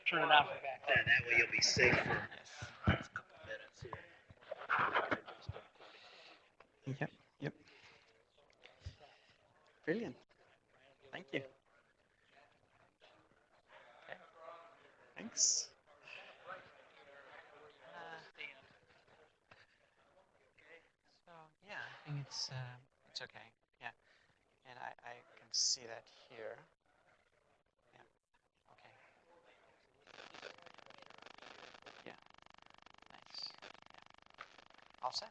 turn it off and back on. That way you'll be safe for a couple minutes here. Yep. Brilliant. Thank you. Okay. Thanks. So yeah, I think it's okay. Yeah, and I can see that here. Yeah. Okay. Yeah. Nice. Yeah. All set.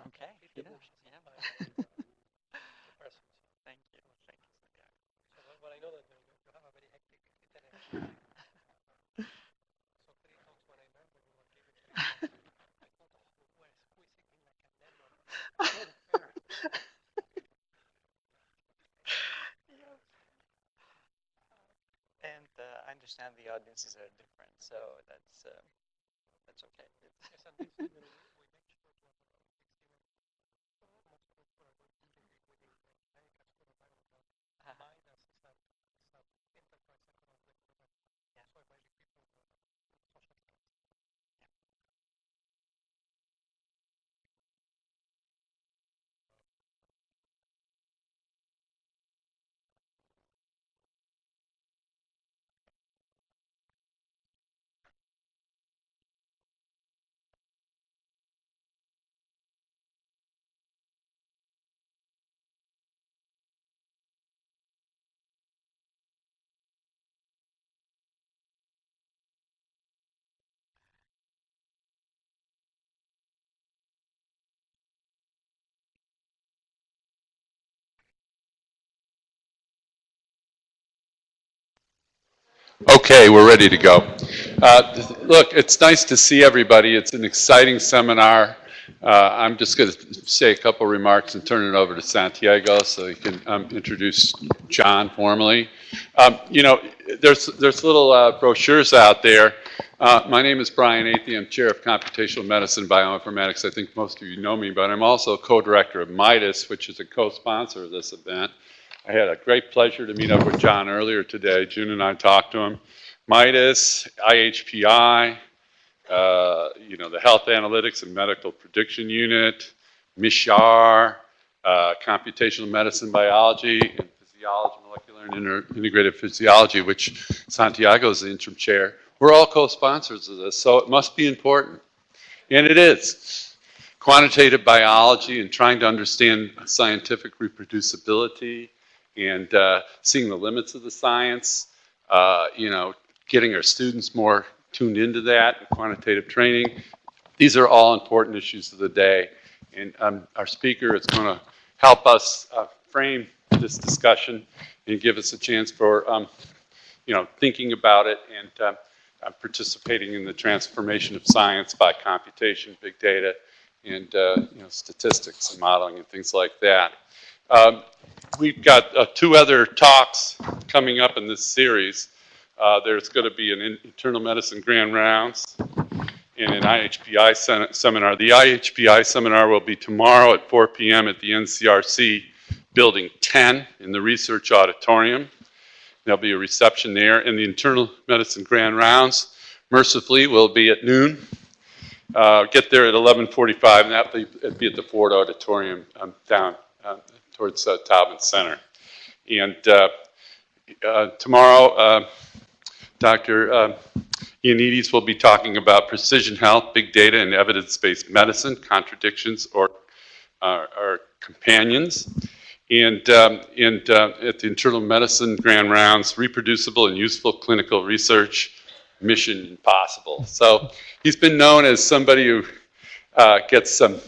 Okay. Yeah. Thank you. So what I know that you have a very hectic internet. So 3 talks when I met when you were giving I thought, who is squeezing me like a lemon? Yes. And I understand the audiences are different, so that's okay. Yes, and this we make sure to have a fixed event. Most of us who are going to be within America's School of Biomedical. Mine as enterprise economic lecturer. Yeah. So I might be people with social skills. Okay, we're ready to go. Look, it's nice to see everybody. It's an exciting seminar. I'm just going to say a couple remarks and turn it over to Santiago so he can introduce John formally. There's little brochures out there. My name is Brian Athey. I'm chair of computational medicine, bioinformatics. I think most of you know me, but I'm also co-director of Ioannidis, which is a co-sponsor of this event. I had a great pleasure to meet up with John earlier today. June and I talked to him. Ioannidis, IHPI, the Health Analytics and Medical Prediction Unit, MISHAR, Computational Medicine Biology, and Physiology, Molecular and Integrated Physiology, which Santiago is the interim chair. We're all co-sponsors of this, so it must be important. And it is. Quantitative biology and trying to understand scientific reproducibility and seeing the limits of the science, getting our students more tuned into that, quantitative training. These are all important issues of the day. And our speaker is going to help us frame this discussion and give us a chance for, thinking about it and participating in the transformation of science by computation, big data, and statistics and modeling and things like that. We've got 2 other talks coming up in this series. There's going to be an internal medicine grand rounds and an IHPI seminar. The IHPI seminar will be tomorrow at 4 p.m. at the NCRC Building 10 in the research auditorium. There'll be a reception there, and the internal medicine grand rounds, mercifully, will be at noon. Get there at 11:45, and that'll be at the Ford Auditorium down towards Taubman Center. And tomorrow, Dr. Ioannidis will be talking about precision health, big data, and evidence-based medicine, contradictions or companions. And at the internal medicine grand rounds, reproducible and useful clinical research, mission impossible. So he's been known as somebody who gets some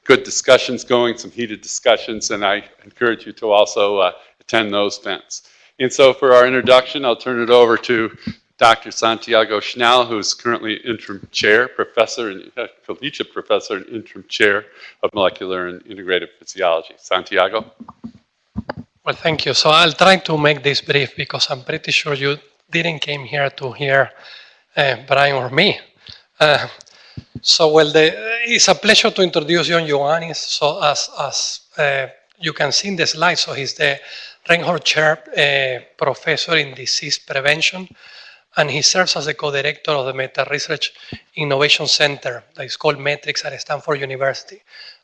good discussions going, some heated discussions, and I encourage you to also attend those events. And so for our introduction, I'll turn it over to Dr. Santiago Schnell, who is currently interim chair, collegiate professor and interim chair of molecular and integrative physiology. Santiago? Well, thank you. So I'll try to make this brief because I'm pretty sure you didn't came here to hear Brian or me. It's a pleasure to introduce you on Ioannidis. So as you can see in the slide, so he's the Reinhold Chair Professor in Disease Prevention, and he serves as the co-director of the Meta Research Innovation Center that is called Metrics at Stanford University.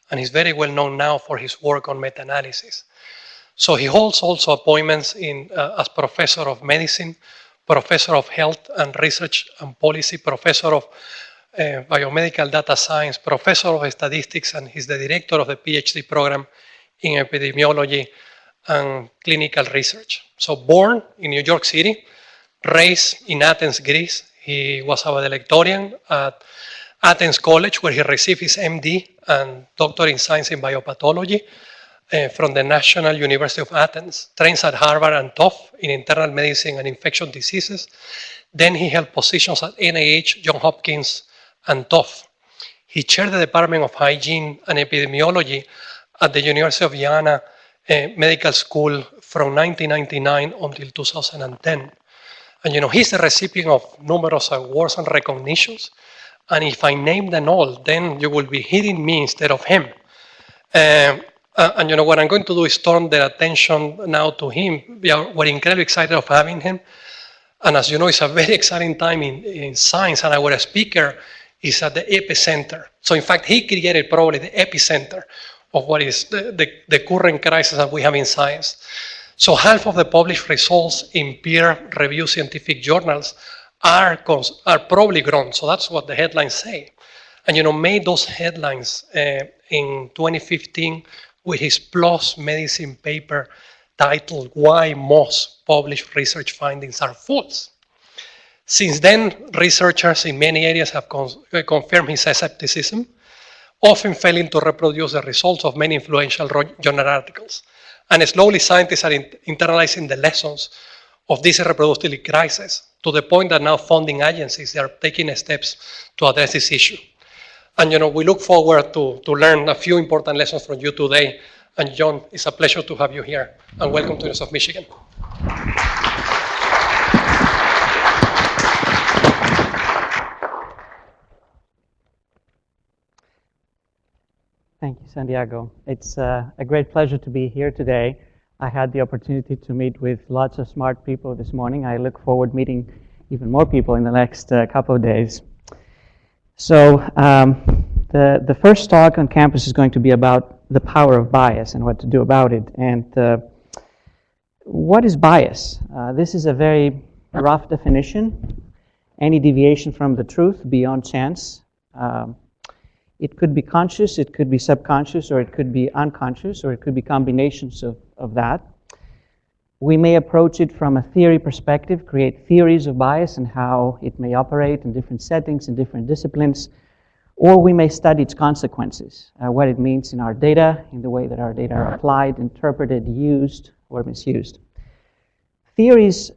And he's very well known now for his work on meta-analysis. So he holds also appointments as Professor of Medicine, Professor of Health and Research and Policy, Professor of Biomedical Data Science, Professor of Statistics, and he's the Director of the PhD program in Epidemiology and Clinical Research. So born in New York City, raised in Athens, Greece. He was a valedictorian at Athens College, where he received his MD and Doctor in Science in Biopathology from the National University of Athens, trains at Harvard and Tufts in internal medicine and infectious diseases. Then he held positions at NIH, Johns Hopkins, and Tufts. He chaired the Department of Hygiene and Epidemiology at the University of Vienna Medical School from 1999 until 2010. And he's the recipient of numerous awards and recognitions. And if I name them all, then you will be hearing me instead of him. And what I'm going to do is turn their attention now to him. We're incredibly excited of having him. And as you know, it's a very exciting time in science, and our speaker is at the epicenter. So in fact, he created probably the epicenter of what is the current crisis that we have in science. So half of the published results in peer-reviewed scientific journals are probably grown. So that's what the headlines say. And made those headlines in 2015 with his PLOS Medicine paper titled "Why Most Published Research Findings Are False." Since then, researchers in many areas have confirmed his skepticism, often failing to reproduce the results of many influential journal articles. And slowly, scientists are internalizing the lessons of this reproducibility crisis to the point that now funding agencies are taking steps to address this issue. And we look forward to learn a few important lessons from you today. And John, it's a pleasure to have you here. And welcome to the University of Michigan. Thank you, Santiago. It's a great pleasure to be here today. I had the opportunity to meet with lots of smart people this morning. I look forward to meeting even more people in the next couple of days. So the first talk on campus is going to be about the power of bias and what to do about it. And what is bias? This is a very rough definition. Any deviation from the truth beyond chance. It could be conscious, it could be subconscious, or it could be unconscious, or it could be combinations of that. We may approach it from a theory perspective, create theories of bias and how it may operate in different settings, in different disciplines, or we may study its consequences, what it means in our data, in the way that our data are applied, interpreted, used, or misused. Theories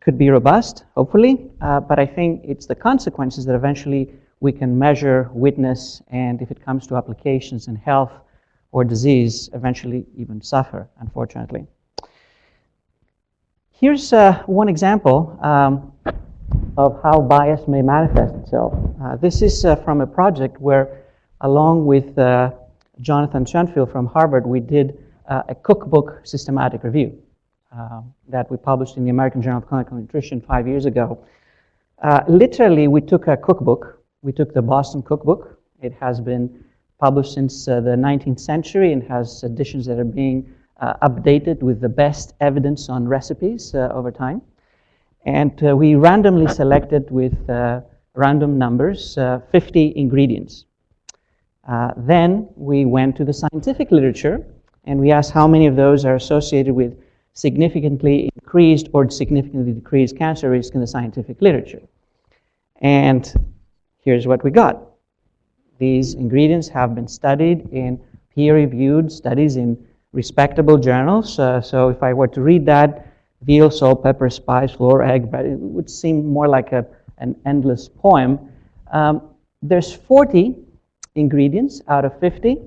could be robust, hopefully, but I think it's the consequences that eventually we can measure, witness, and if it comes to applications in health or disease, eventually even suffer, unfortunately. Here's one example of how bias may manifest itself. This is from a project where, along with Jonathan Schoenfield from Harvard, we did a cookbook systematic review that we published in the American Journal of Clinical Nutrition 5 years ago. Literally, we took a cookbook. We took the Boston Cookbook. It has been published since the 19th century and has editions that are being updated with the best evidence on recipes over time. And we randomly selected with random numbers 50 ingredients. Then we went to the scientific literature and we asked how many of those are associated with significantly increased or significantly decreased cancer risk in the scientific literature. And here's what we got. These ingredients have been studied in peer-reviewed studies in respectable journals. So if I were to read that, veal, salt, pepper, spice, flour, egg, bread, it would seem more like an endless poem. There's 40 ingredients out of 50.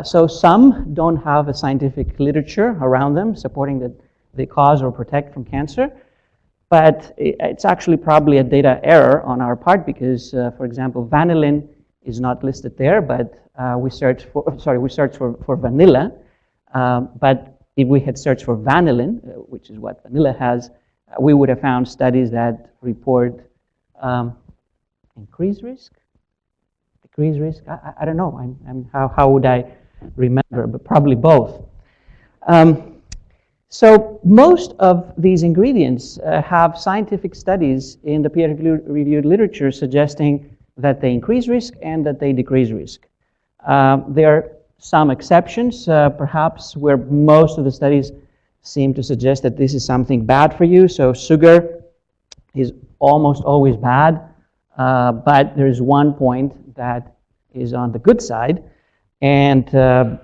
So some don't have a scientific literature around them supporting that they cause or protect from cancer. But it's actually probably a data error on our part because, for example, vanillin is not listed there, but we searched for vanilla. But if we had searched for vanillin, which is what vanilla has, we would have found studies that report increased risk, decreased risk. I don't know. How would I remember? But probably both. So most of these ingredients have scientific studies in the peer-reviewed literature suggesting that they increase risk and that they decrease risk. There are some exceptions, perhaps where most of the studies seem to suggest that this is something bad for you. So sugar is almost always bad, but there is one point that is on the good side, and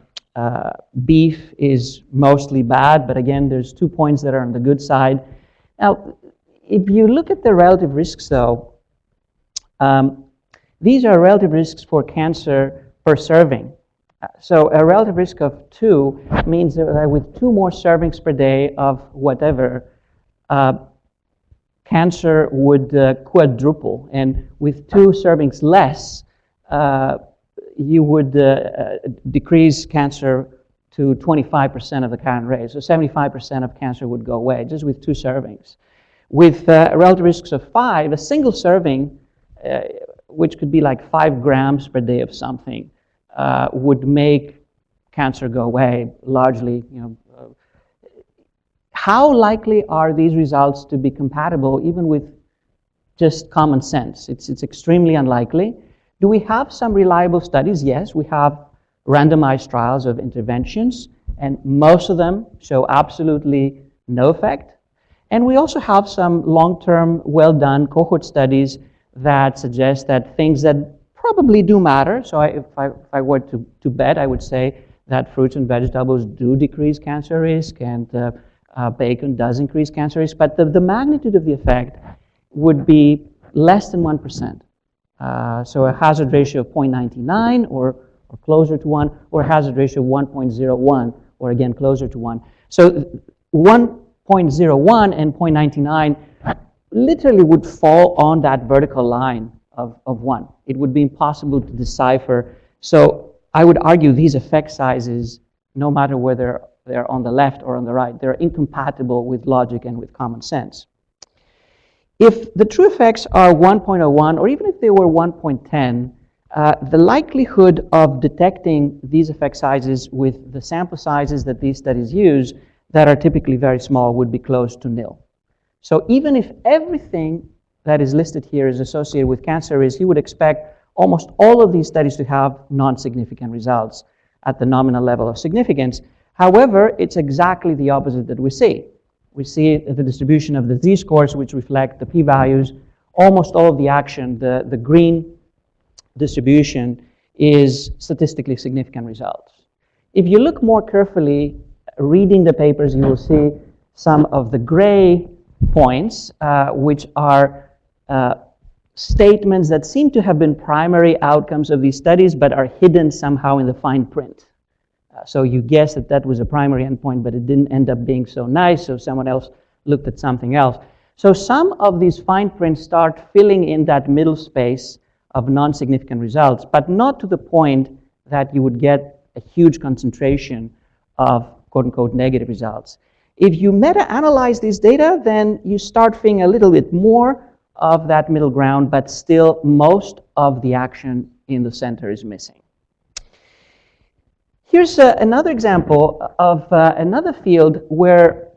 beef is mostly bad, but again, there's 2 points that are on the good side. Now, if you look at the relative risks, though, these are relative risks for cancer per serving. So a relative risk of 2 means that with 2 more servings per day of whatever, cancer would quadruple. And with 2 servings less, you would decrease cancer to 25% of the current rate. So 75% of cancer would go away just with 2 servings. With relative risks of 5, a single serving, which could be like 5 grams per day of something, would make cancer go away largely. How likely are these results to be compatible even with just common sense? It's extremely unlikely. Do we have some reliable studies? Yes, we have randomized trials of interventions, and most of them show absolutely no effect. And we also have some long-term, well-done cohort studies that suggest that things that probably do matter. So if I were to bet, I would say that fruits and vegetables do decrease cancer risk, and bacon does increase cancer risk. But the magnitude of the effect would be less than 1%. So a hazard ratio of 0.99 or closer to 1, or a hazard ratio of 1.01, or again closer to 1. So 1.01 and 0.99 literally would fall on that vertical line of 1. It would be impossible to decipher. So I would argue these effect sizes, no matter whether they're on the left or on the right, they're incompatible with logic and with common sense. If the true effects are 1.01, or even if they were 1.10, the likelihood of detecting these effect sizes with the sample sizes that these studies use, that are typically very small, would be close to nil. So even if everything that is listed here is associated with cancer risk, you would expect almost all of these studies to have non-significant results at the nominal level of significance. However, it's exactly the opposite that we see. We see the distribution of the z-scores, which reflect the p-values. Almost all of the action, the green distribution, is statistically significant results. If you look more carefully, reading the papers, you will see some of the gray points, which are statements that seem to have been primary outcomes of these studies, but are hidden somehow in the fine print. So you guess that that was a primary endpoint, but it didn't end up being so nice, so someone else looked at something else. So some of these fine prints start filling in that middle space of non-significant results, but not to the point that you would get a huge concentration of quote-unquote negative results. If you meta-analyze these data, then you start feeling a little bit more of that middle ground, but still most of the action in the center is missing. Here's another example of another field where,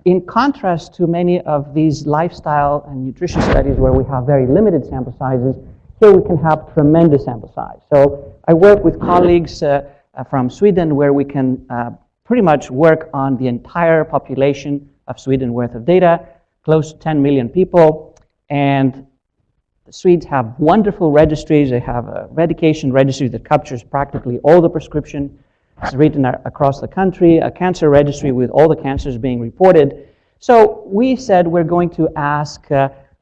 in contrast to many of these lifestyle and nutrition studies where we have very limited sample sizes, here we can have tremendous sample size. So I work with colleagues from Sweden where we can pretty much work on the entire population of Sweden worth of data, close to 10 million people. And the Swedes have wonderful registries. They have a medication registry that captures practically all the prescription. It's written across the country, a cancer registry with all the cancers being reported. So we said we're going to ask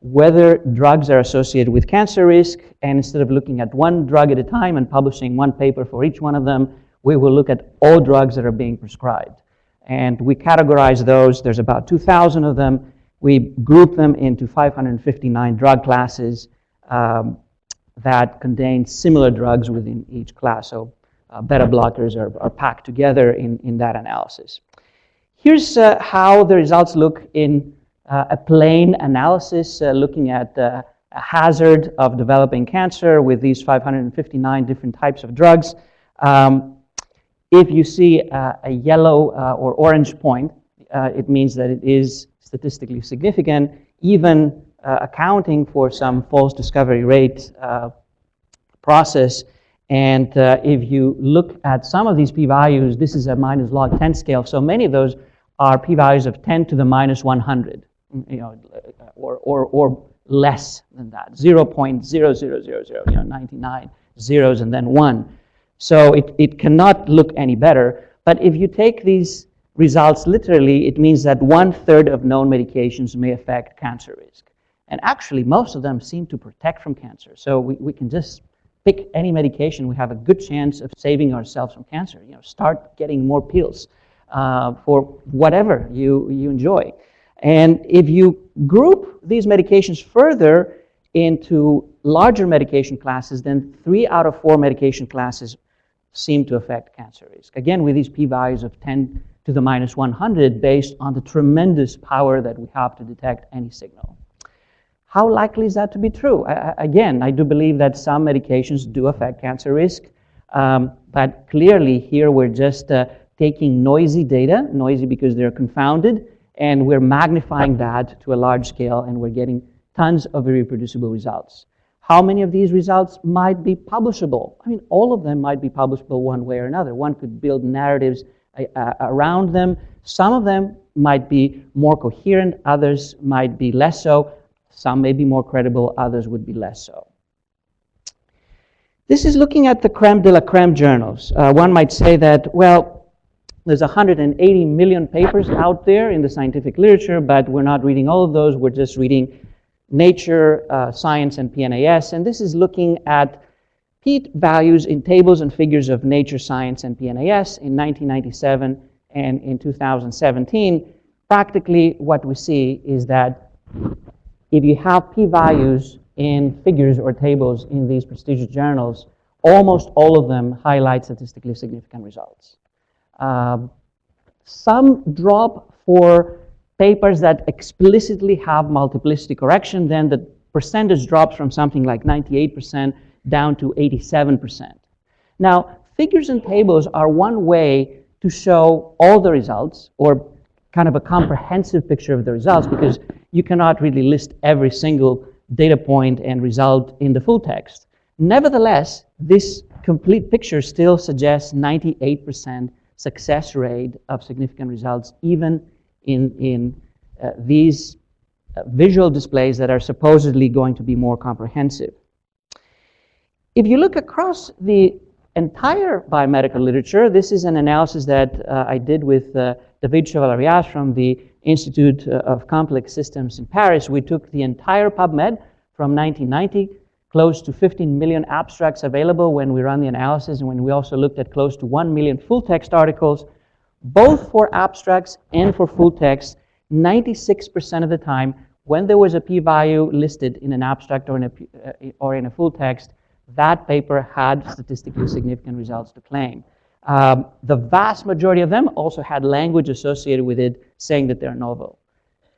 whether drugs are associated with cancer risk, and instead of looking at one drug at a time and publishing one paper for each one of them, we will look at all drugs that are being prescribed. And we categorize those. There's about 2,000 of them. We group them into 559 drug classes that contain similar drugs within each class. So beta blockers are packed together in that analysis. Here's how the results look in a plain analysis looking at a hazard of developing cancer with these 559 different types of drugs. If you see a yellow or orange point, it means that it is statistically significant, even accounting for some false discovery rate process. And if you look at some of these p-values, this is a minus log 10 scale, so many of those are p-values of 10 to the minus 100, or less than that, 0.0000, 99 zeros and then 1. So it cannot look any better. But if you take these results literally, it means that 1/3 of known medications may affect cancer risk. And actually, most of them seem to protect from cancer. So we can just pick any medication. We have a good chance of saving ourselves from cancer. Start getting more pills for whatever you enjoy. And if you group these medications further into larger medication classes, then 3 out of 4 medication classes seem to affect cancer risk. Again, with these p-values of 10 to the minus 100 based on the tremendous power that we have to detect any signal. How likely is that to be true? Again, I do believe that some medications do affect cancer risk, but clearly here we're just taking noisy data, noisy because they're confounded, and we're magnifying that to a large scale, and we're getting tons of reproducible results. How many of these results might be publishable? I mean, all of them might be publishable one way or another. One could build narratives around them. Some of them might be more coherent, others might be less so. Some may be more credible, others would be less so. This is looking at the creme de la creme journals. One might say that, well, there's 180 million papers out there in the scientific literature, but we're not reading all of those. We're just reading Nature, Science, and PNAS. And this is looking at p-values in tables and figures of Nature, Science, and PNAS in 1997 and in 2017. Practically what we see is that if you have p-values in figures or tables in these prestigious journals, almost all of them highlight statistically significant results. Some drop for papers that explicitly have multiplicity correction, then the percentage drops from something like 98% down to 87%. Now, figures and tables are one way to show all the results, or kind of a comprehensive picture of the results, because you cannot really list every single data point and result in the full text. Nevertheless, this complete picture still suggests 98% success rate of significant results, even in these visual displays that are supposedly going to be more comprehensive. If you look across the entire biomedical literature, this is an analysis that I did with David Chevalerias from the Institute of Complex Systems in Paris. We took the entire PubMed from 1990, close to 15 million abstracts available when we ran the analysis, and when we also looked at close to 1 million full-text articles, both for abstracts and for full text. 96% of the time, when there was a p-value listed in an abstract or in a full text, that paper had statistically significant results to claim. The vast majority of them also had language associated with it saying that they're novel.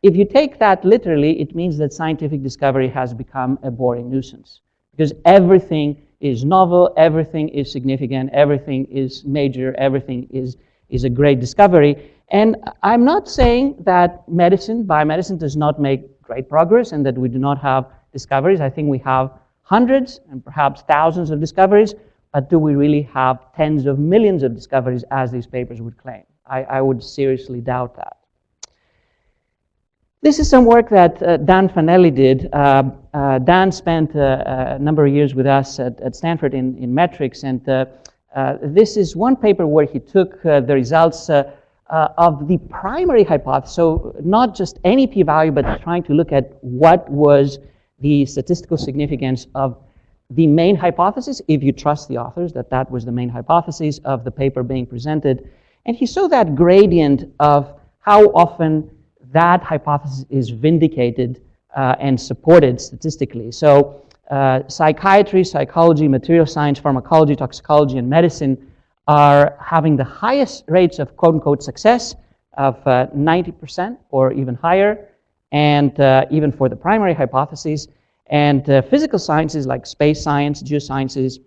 If you take that literally, it means that scientific discovery has become a boring nuisance, because everything is novel, everything is significant, everything is major, everything is a great discovery. And I'm not saying that biomedicine does not make great progress and that we do not have discoveries. I think we have hundreds and perhaps thousands of discoveries, but do we really have tens of millions of discoveries as these papers would claim? I would seriously doubt that. This is some work that Dan Fanelli did. Dan spent a number of years with us at Stanford in metrics, and this is one paper where he took the results of the primary hypothesis, so not just any p-value, but trying to look at what was the statistical significance of the main hypothesis, if you trust the authors that that was the main hypothesis of the paper being presented. And he saw that gradient of how often that hypothesis is vindicated and supported statistically. So psychiatry, psychology, material science, pharmacology, toxicology, and medicine are having the highest rates of quote-unquote success of 90% or even higher, and even for the primary hypotheses. And physical sciences like space science, geosciences,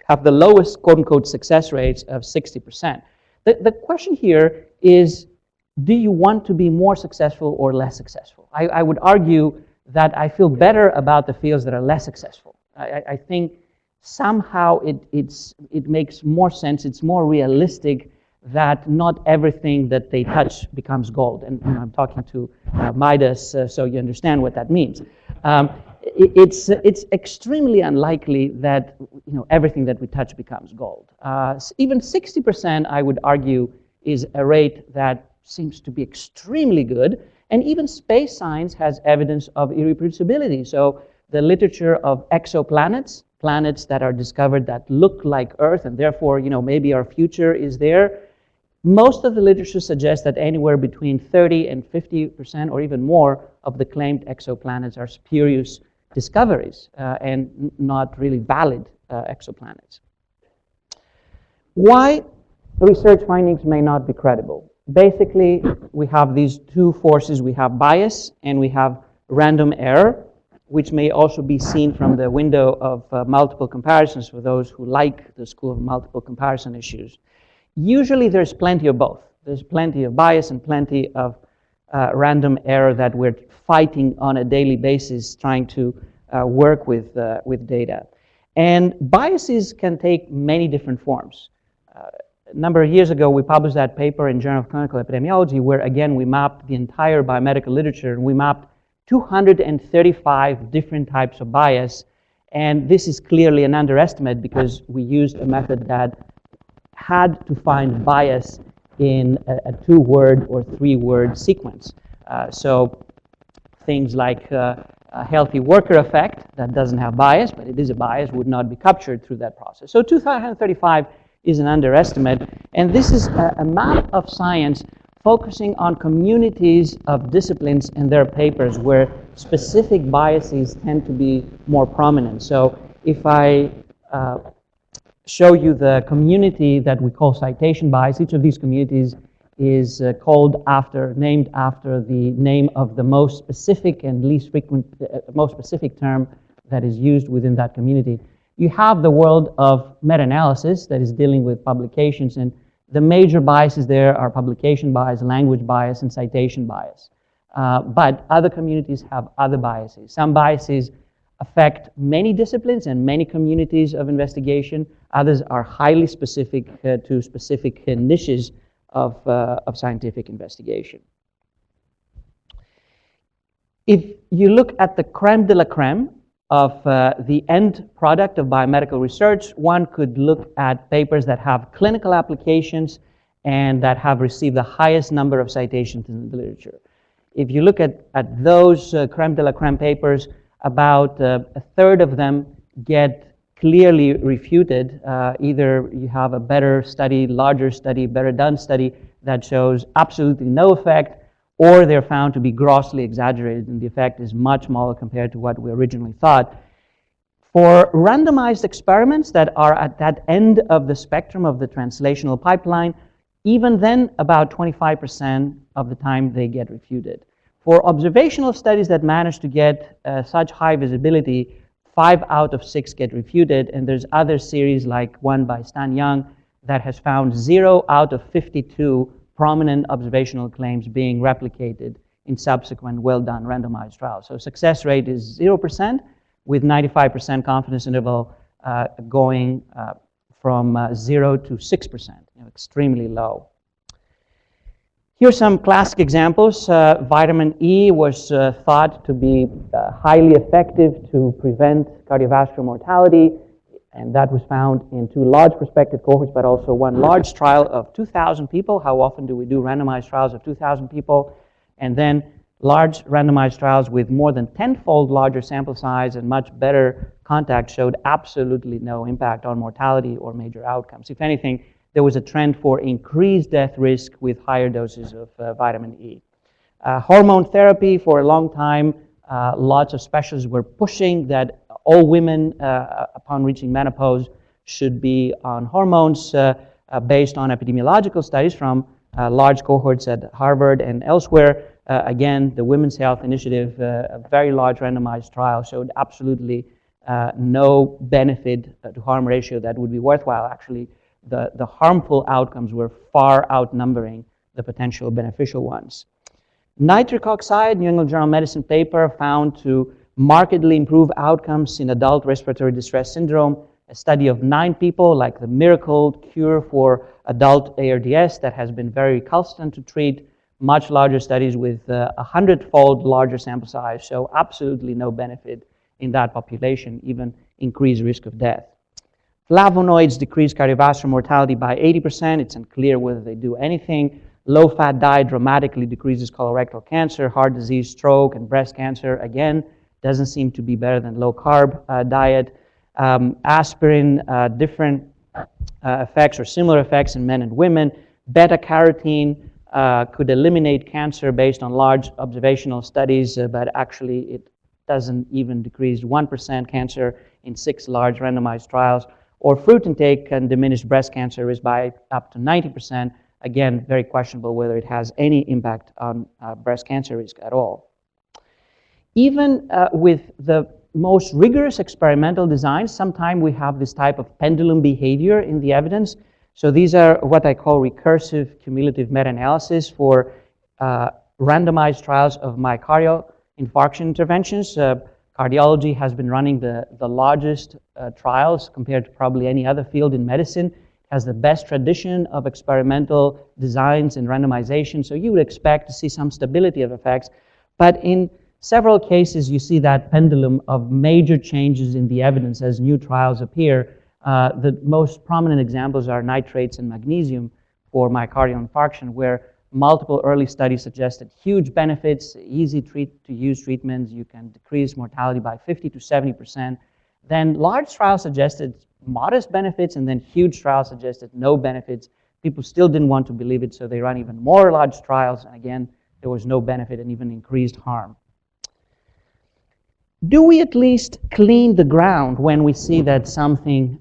have the lowest quote-unquote success rates of 60%. The question here is, do you want to be more successful or less successful? I would argue that I feel better about the fields that are less successful. I think somehow it makes more sense, it's more realistic that not everything that they touch becomes gold. And I'm talking to Midas, so you understand what that means. It's extremely unlikely that everything that we touch becomes gold. Even 60%, I would argue, is a rate that seems to be extremely good. And even space science has evidence of irreproducibility. So the literature of exoplanets, planets that are discovered that look like Earth, and therefore, maybe our future is there. Most of the literature suggests that anywhere between 30 and 50% or even more of the claimed exoplanets are spurious discoveries and not really valid exoplanets. Why research findings may not be credible? Basically, we have these two forces. We have bias and we have random error, which may also be seen from the window of multiple comparisons for those who like the school of multiple comparison issues. Usually there's plenty of both. There's plenty of bias and plenty of random error that we're fighting on a daily basis trying to work with data. And biases can take many different forms. A number of years ago, we published that paper in Journal of Clinical Epidemiology where, again, we mapped the entire biomedical literature, and we mapped 235 different types of bias. And this is clearly an underestimate because we used a method that had to find bias in a 2-word or 3-word sequence. So things like a healthy worker effect that doesn't have bias, but it is a bias, would not be captured through that process. So 235 is an underestimate, and this is a map of science focusing on communities of disciplines and their papers where specific biases tend to be more prominent. So if I show you the community that we call citation bias, each of these communities is named after the name of the most specific and least frequent, most specific term that is used within that community. You have the world of meta-analysis that is dealing with publications, and the major biases there are publication bias, language bias, and citation bias. But other communities have other biases. Some biases affect many disciplines and many communities of investigation. Others are highly specific to specific niches of scientific investigation. If you look at the creme de la creme of the end product of biomedical research, one could look at papers that have clinical applications and that have received the highest number of citations in the literature. If you look at those creme de la creme papers, about a third of them get clearly refuted. Either you have a better study, larger study, better done study that shows absolutely no effect, or they're found to be grossly exaggerated and the effect is much smaller compared to what we originally thought. For randomized experiments that are at that end of the spectrum of the translational pipeline, even then, about 25% of the time they get refuted. For observational studies that manage to get such high visibility, 5 out of 6 get refuted, and there's other series like one by Stan Young that has found 0 out of 52 prominent observational claims being replicated in subsequent well-done randomized trials. So success rate is 0% with 95% confidence interval going from 0 to 6%, extremely low. Here's some classic examples. Vitamin E was thought to be highly effective to prevent cardiovascular mortality, and that was found in 2 large prospective cohorts, but also 1 large trial of 2,000 people. How often do we do randomized trials of 2,000 people? And then large randomized trials with more than 10-fold larger sample size and much better contact showed absolutely no impact on mortality or major outcomes. If anything, there was a trend for increased death risk with higher doses of vitamin E. Hormone therapy, for a long time, lots of specialists were pushing that all women upon reaching menopause should be on hormones based on epidemiological studies from large cohorts at Harvard and elsewhere. Again, the Women's Health Initiative, a very large randomized trial, showed absolutely no benefit to harm ratio that would be worthwhile. Actually, the harmful outcomes were far outnumbering the potential beneficial ones. Nitric oxide, New England Journal of Medicine paper, found to markedly improve outcomes in adult respiratory distress syndrome. A study of 9 people, like the miracle cure for adult ARDS that has been very recalcitrant to treat. Much larger studies with 100-fold larger sample size show absolutely no benefit in that population, even increased risk of death. Flavonoids decrease cardiovascular mortality by 80%. It's unclear whether they do anything. Low-fat diet dramatically decreases colorectal cancer, heart disease, stroke, and breast cancer. Again, doesn't seem to be better than low-carb diet. Aspirin, different effects or similar effects in men and women. Beta-carotene could eliminate cancer based on large observational studies, but actually it doesn't even decrease 1% cancer in 6 large randomized trials. Or fruit intake can diminish breast cancer risk by up to 90%. Again, very questionable whether it has any impact on breast cancer risk at all. Even with the most rigorous experimental designs, sometimes we have this type of pendulum behavior in the evidence. So these are what I call recursive cumulative meta-analysis for randomized trials of myocardial infarction interventions. Cardiology has been running the largest trials compared to probably any other field in medicine. It has the best tradition of experimental designs and randomization, so you would expect to see some stability of effects. But in several cases, you see that pendulum of major changes in the evidence as new trials appear. The most prominent examples are nitrates and magnesium for myocardial infarction, where multiple early studies suggested huge benefits, easy to use treatments. You can decrease mortality by 50 to 70%. Then large trials suggested modest benefits, and then huge trials suggested no benefits. People still didn't want to believe it, so they ran even more large trials, and again, there was no benefit and even increased harm. Do we at least clean the ground when we see that something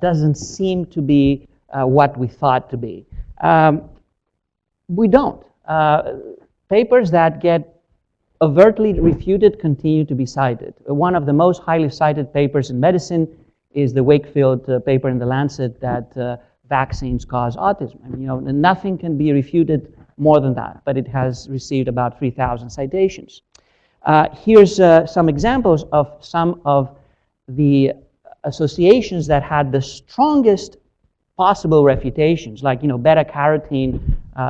doesn't seem to be what we thought to be? We don't. Papers that get overtly refuted continue to be cited. One of the most highly cited papers in medicine is the Wakefield paper in The Lancet that vaccines cause autism. And, nothing can be refuted more than that, but it has received about 3,000 citations. Here's some examples of some of the associations that had the strongest possible refutations, like beta-carotene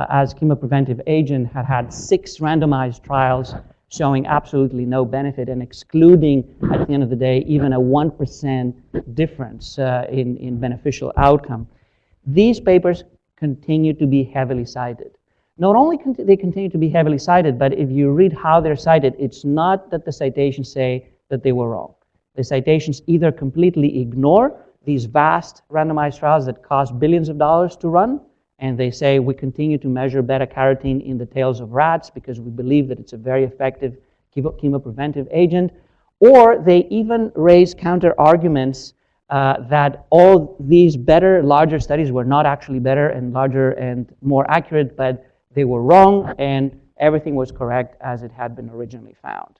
as chemopreventive agent had 6 randomized trials showing absolutely no benefit and excluding, at the end of the day, even a 1% difference in beneficial outcome. These papers continue to be heavily cited. Not only they continue to be heavily cited, but if you read how they're cited, it's not that the citations say that they were wrong. The citations either completely ignore these vast randomized trials that cost billions of dollars to run, and they say we continue to measure beta-carotene in the tails of rats because we believe that it's a very effective chemopreventive agent, or they even raise counter arguments that all these better, larger studies were not actually better and larger and more accurate, but they were wrong and everything was correct as it had been originally found.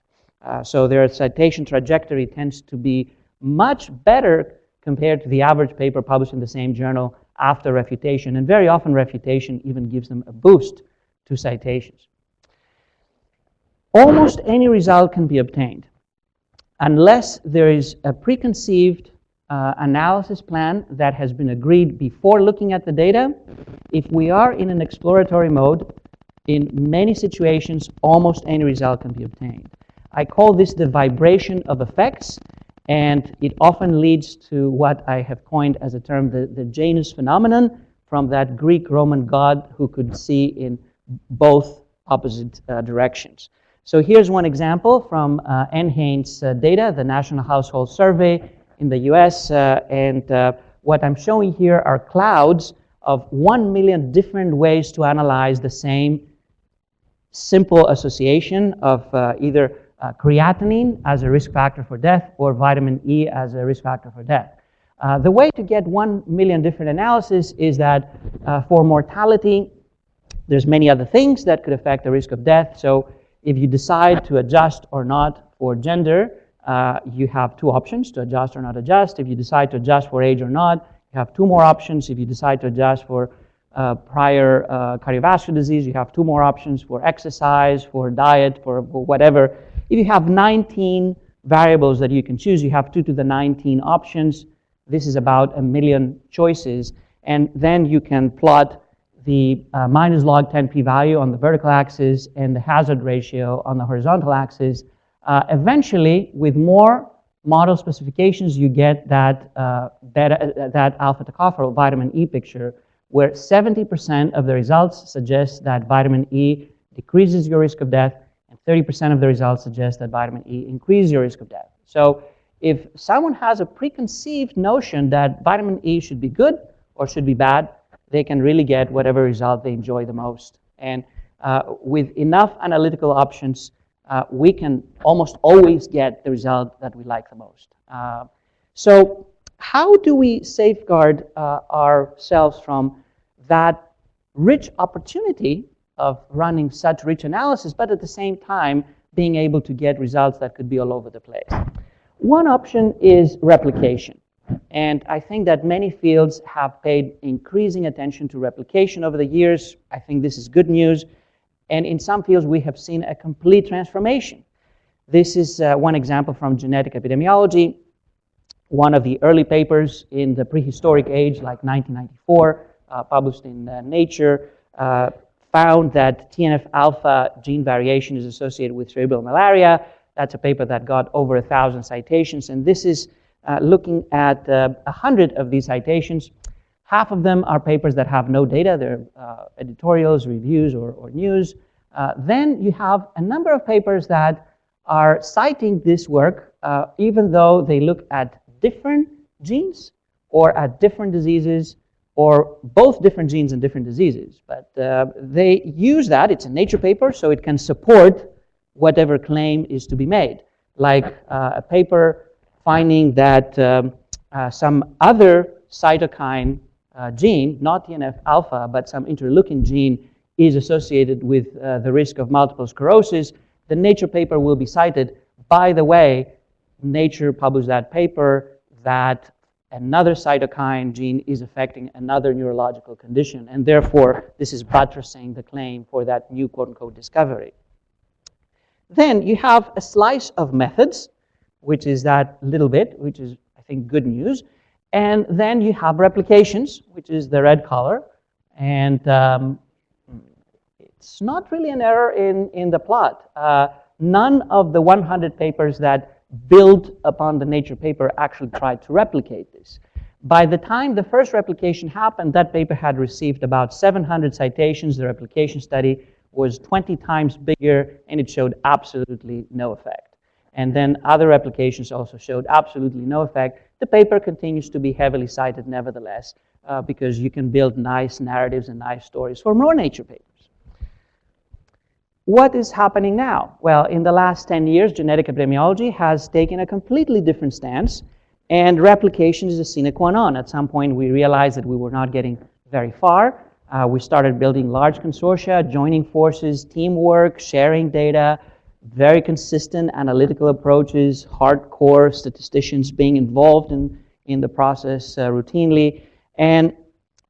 So their citation trajectory tends to be much better compared to the average paper published in the same journal after refutation, and very often refutation even gives them a boost to citations. Almost any result can be obtained unless there is a preconceived analysis plan that has been agreed before looking at the data. If we are in an exploratory mode, in many situations, almost any result can be obtained. I call this the vibration of effects, and it often leads to what I have coined as a term, the Janus phenomenon, from that Greek-Roman god who could see in both opposite directions. So here's one example from NHANES data, the National Household Survey in the US, and what I'm showing here are clouds of 1 million different ways to analyze the same simple association of either creatinine as a risk factor for death or vitamin E as a risk factor for death. The way to get 1 million different analysis is that for mortality, there's many other things that could affect the risk of death. So if you decide to adjust or not for gender, you have two options, to adjust or not adjust. If you decide to adjust for age or not, you have two more options. If you decide to adjust for prior cardiovascular disease, you have two more options, for exercise, for diet, for whatever. If you have 19 variables that you can choose, you have 2 to the 19 options. This is about 1 million choices. And then you can plot the minus log 10 p-value on the vertical axis and the hazard ratio on the horizontal axis. Eventually, with more model specifications, you get that, that alpha tocopherol vitamin E picture, where 70% of the results suggest that vitamin E decreases your risk of death, and 30% of the results suggest that vitamin E increases your risk of death. So if someone has a preconceived notion that vitamin E should be good or should be bad, they can really get whatever result they enjoy the most. And with enough analytical options, we can almost always get the result that we like the most. So how do we safeguard ourselves from that rich opportunity of running such rich analysis, but at the same time being able to get results that could be all over the place? One option is replication. And I think that many fields have paid increasing attention to replication over the years. I think this is good news. And in some fields, we have seen a complete transformation. This is one example from genetic epidemiology. One of the early papers in the prehistoric age, like 1994, published in Nature, found that TNF-alpha gene variation is associated with cerebral malaria. That's a paper that got over 1,000 citations. And this is looking at 100 of these citations. Half of them are papers that have no data. They're editorials, reviews, or news. Then you have a number of papers that are citing this work, even though they look at different genes or at different diseases, or both different genes and different diseases. But they use that. It's a Nature paper, so it can support whatever claim is to be made. Like a paper finding that some other cytokine gene, not TNF-alpha, but some interleukin gene, is associated with the risk of multiple sclerosis. The Nature paper will be cited. By the way, Nature published that paper that another cytokine gene is affecting another neurological condition, and therefore this is buttressing the claim for that new quote-unquote discovery. Then you have a slice of methods, which is that little bit, which is, I think, good news. And then you have replications, which is the red color. And it's not really an error in the plot. None of the 100 papers that build upon the Nature paper actually tried to replicate this. By the time the first replication happened, that paper had received about 700 citations. The replication study was 20 times bigger, and it showed absolutely no effect. And then other replications also showed absolutely no effect. The paper continues to be heavily cited nevertheless, because you can build nice narratives and nice stories for more Nature papers. What is happening now? Well, in the last 10 years, genetic epidemiology has taken a completely different stance, and replication is a sine qua non. At some point, we realized that we were not getting very far. We started building large consortia, joining forces, teamwork, sharing data, very consistent analytical approaches, hardcore statisticians being involved in the process routinely. And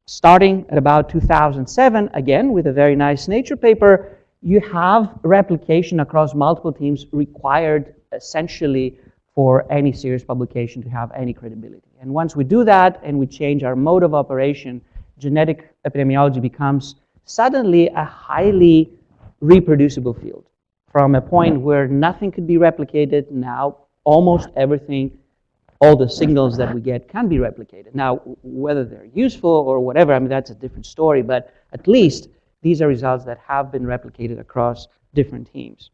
starting at about 2007, again, with a very nice Nature paper, you have replication across multiple teams required essentially for any serious publication to have any credibility. And once we do that and we change our mode of operation, genetic epidemiology becomes suddenly a highly reproducible field. From a point where nothing could be replicated, now almost everything, all the signals that we get can be replicated. Now, whether they're useful or whatever, I mean, that's a different story, but at least these are results that have been replicated across different teams.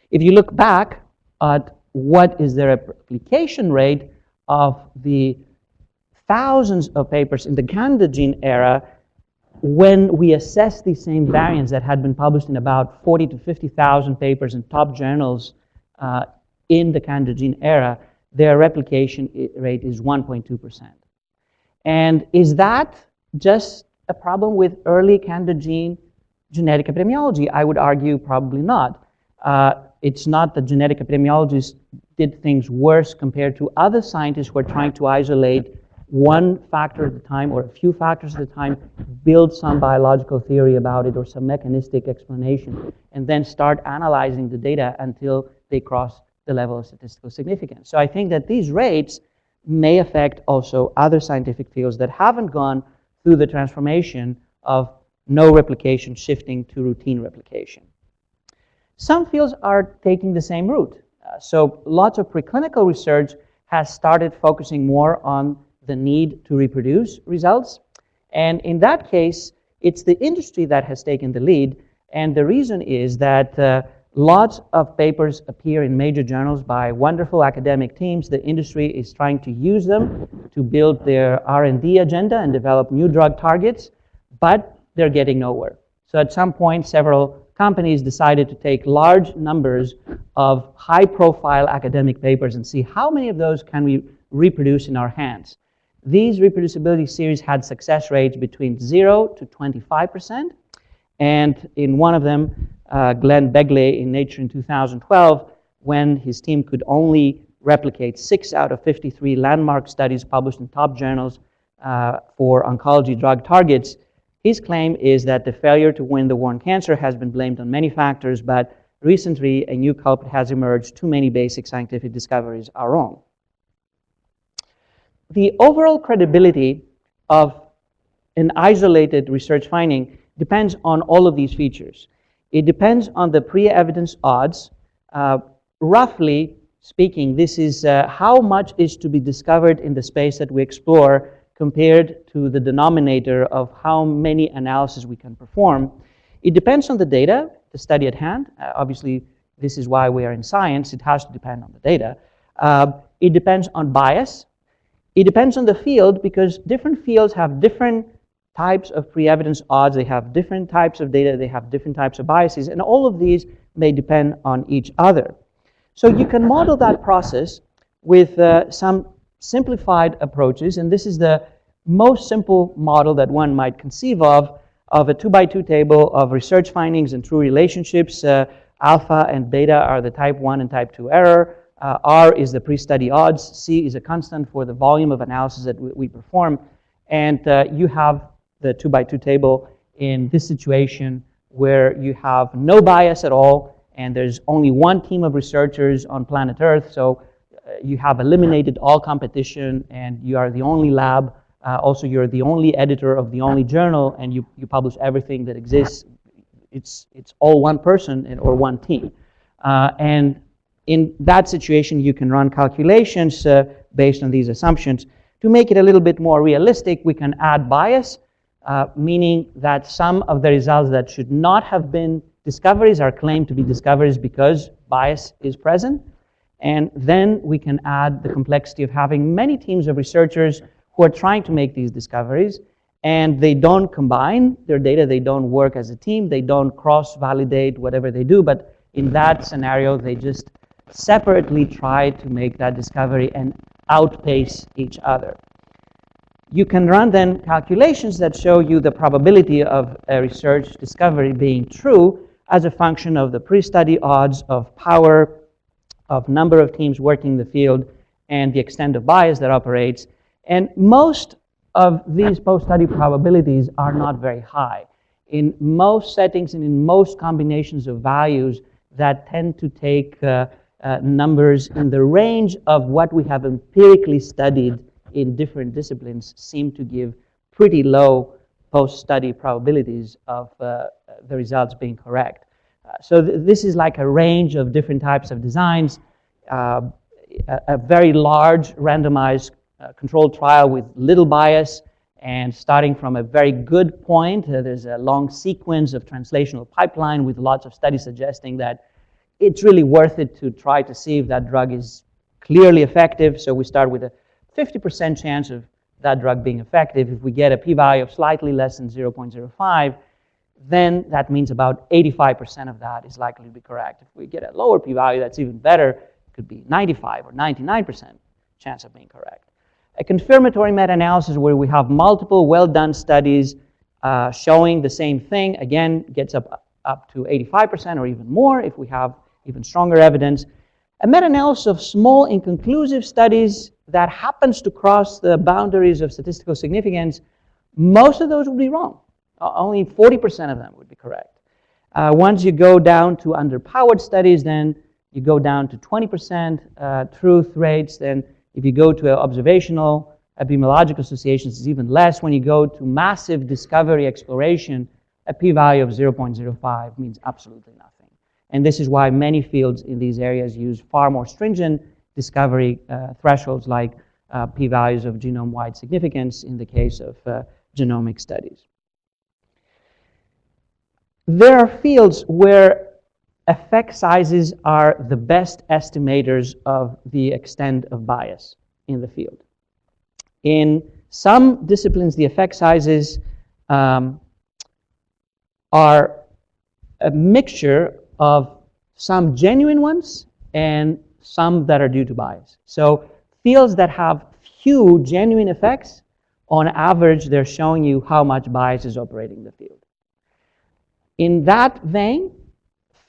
If you look back at what is the replication rate of the thousands of papers in the Candida gene era, when we assess these same variants that had been published in about 40 to 50,000 papers in top journals in the Candida gene era, their replication rate is 1.2%. And is that just a problem with early Candida gene genetic epidemiology? I would argue probably not. It's not that genetic epidemiologists did things worse compared to other scientists who are trying to isolate one factor at a time or a few factors at a time, build some biological theory about it or some mechanistic explanation, and then start analyzing the data until they cross the level of statistical significance. So I think that these rates may affect also other scientific fields that haven't gone through the transformation of no replication shifting to routine replication. Some fields are taking the same route. So lots of preclinical research has started focusing more on the need to reproduce results. And in that case, it's the industry that has taken the lead. And the reason is that lots of papers appear in major journals by wonderful academic teams. The industry is trying to use them to build their R&D agenda and develop new drug targets, but they're getting nowhere. So at some point, several companies decided to take large numbers of high-profile academic papers and see how many of those can we reproduce in our hands. These reproducibility series had success rates between 0 to 25%. And in one of them, Glenn Begley in Nature in 2012, when his team could only replicate 6 out of 53 landmark studies published in top journals for oncology drug targets, his claim is that the failure to win the war on cancer has been blamed on many factors, but recently a new culprit has emerged. Too many basic scientific discoveries are wrong. The overall credibility of an isolated research finding depends on all of these features. It depends on the pre-evidence odds. Roughly speaking, this is how much is to be discovered in the space that we explore compared to the denominator of how many analyses we can perform. It depends on the data, the study at hand. Obviously, this is why we are in science. It has to depend on the data. It depends on bias. It depends on the field, because different fields have different types of pre-evidence odds. They have different types of data. They have different types of biases. And all of these may depend on each other. So you can model that process with some simplified approaches. And this is the most simple model that one might conceive of a 2x2 table of research findings and true relationships. Alpha and beta are the type 1 and type 2 error. R is the pre-study odds. C is a constant for the volume of analysis that we perform. And you have the 2x2 table in this situation where you have no bias at all, and there's only one team of researchers on planet Earth. So you have eliminated all competition, and you are the only lab. Also, you're the only editor of the only journal, and you publish everything that exists. It's all one person or one team. And in that situation, you can run calculations based on these assumptions. To make it a little bit more realistic, we can add bias, meaning that some of the results that should not have been discoveries are claimed to be discoveries because bias is present. And then we can add the complexity of having many teams of researchers who are trying to make these discoveries. and they don't combine their data, they don't work as a team, they don't cross-validate whatever they do, but in that scenario, they just separately try to make that discovery and outpace each other. You can run then calculations that show you the probability of a research discovery being true as a function of the pre-study odds, of power, of number of teams working in the field, and the extent of bias that operates. And most of these post-study probabilities are not very high. In most settings and in most combinations of values that tend to take numbers in the range of what we have empirically studied in different disciplines seem to give pretty low post-study probabilities of the results being correct. So this is like a range of different types of designs. A very large randomized controlled trial with little bias, and starting from a very good point, there's a long sequence of translational pipeline with lots of studies suggesting that it's really worth it to try to see if that drug is clearly effective. So we start with a 50% chance of that drug being effective. If we get a p-value of slightly less than 0.05, then that means about 85% of that is likely to be correct. If we get a lower p-value, that's even better. It could be 95 or 99% chance of being correct. A confirmatory meta-analysis where we have multiple well-done studies showing the same thing, again, gets up to 85% or even more if we have even stronger evidence. A meta-analysis of small inconclusive studies that happens to cross the boundaries of statistical significance, most of those would be wrong. Only 40% of them would be correct. Once you go down to underpowered studies, then you go down to 20% truth rates. Then if you go to observational epidemiological associations, it's even less. When you go to massive discovery exploration, a p-value of 0.05 means absolutely nothing. And this is why many fields in these areas use far more stringent discovery thresholds, like p-values of genome-wide significance in the case of genomic studies. There are fields where effect sizes are the best estimators of the extent of bias in the field. In some disciplines, the effect sizes are a mixture of some genuine ones and some that are due to bias. So fields that have few genuine effects, on average, they're showing you how much bias is operating in the field. In that vein,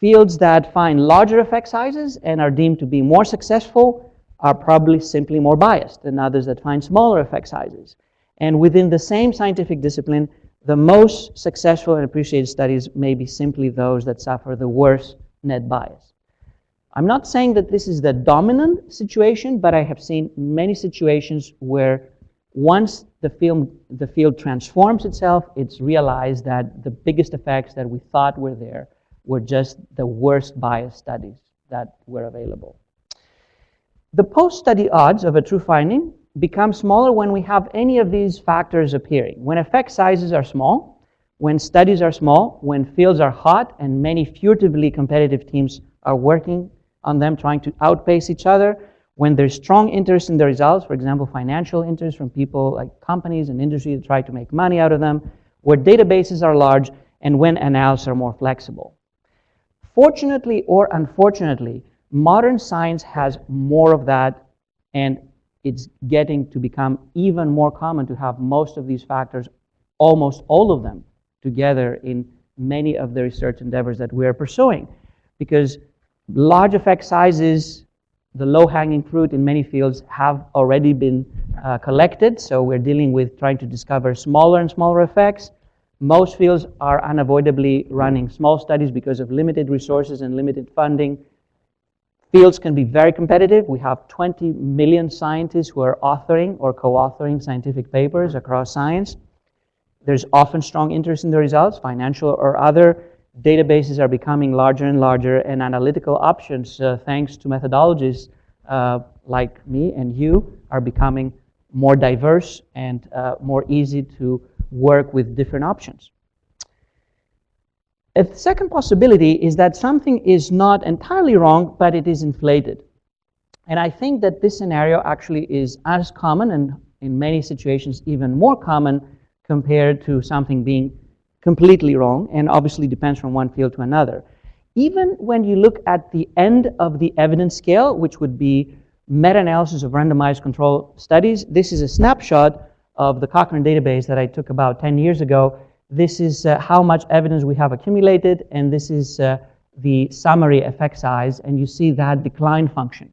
fields that find larger effect sizes and are deemed to be more successful are probably simply more biased than others that find smaller effect sizes. And within the same scientific discipline, the most successful and appreciated studies may be simply those that suffer the worst net bias. I'm not saying that this is the dominant situation, but I have seen many situations where once the field transforms itself, it's realized that the biggest effects that we thought were there were just the worst bias studies that were available. The post-study odds of a true finding become smaller when we have any of these factors appearing. When effect sizes are small, when studies are small, when fields are hot and many furtively competitive teams are working on them trying to outpace each other, when there's strong interest in the results, for example, financial interest from people like companies and industry that try to make money out of them, where databases are large, and when analyses are more flexible. Fortunately or unfortunately, modern science has more of that, and it's getting to become even more common to have most of these factors, almost all of them, together in many of the research endeavors that we're pursuing. Because large effect sizes, the low-hanging fruit in many fields, have already been collected, so we're dealing with trying to discover smaller and smaller effects. Most fields are unavoidably running small studies because of limited resources and limited funding. Fields can be very competitive. We have 20 million scientists who are authoring or co-authoring scientific papers across science. There's often strong interest in the results, financial or other. Databases are becoming larger and larger, and analytical options, thanks to methodologists like me and you, are becoming more diverse and more easy to work with different options. A second possibility is that something is not entirely wrong, but it is inflated. And I think that this scenario actually is as common, and in many situations even more common, compared to something being completely wrong, and obviously depends from one field to another. Even when you look at the end of the evidence scale, which would be meta-analysis of randomized control studies, this is a snapshot of the Cochrane database that I took about 10 years ago. This is how much evidence we have accumulated, and this is the summary effect size, and you see that decline function.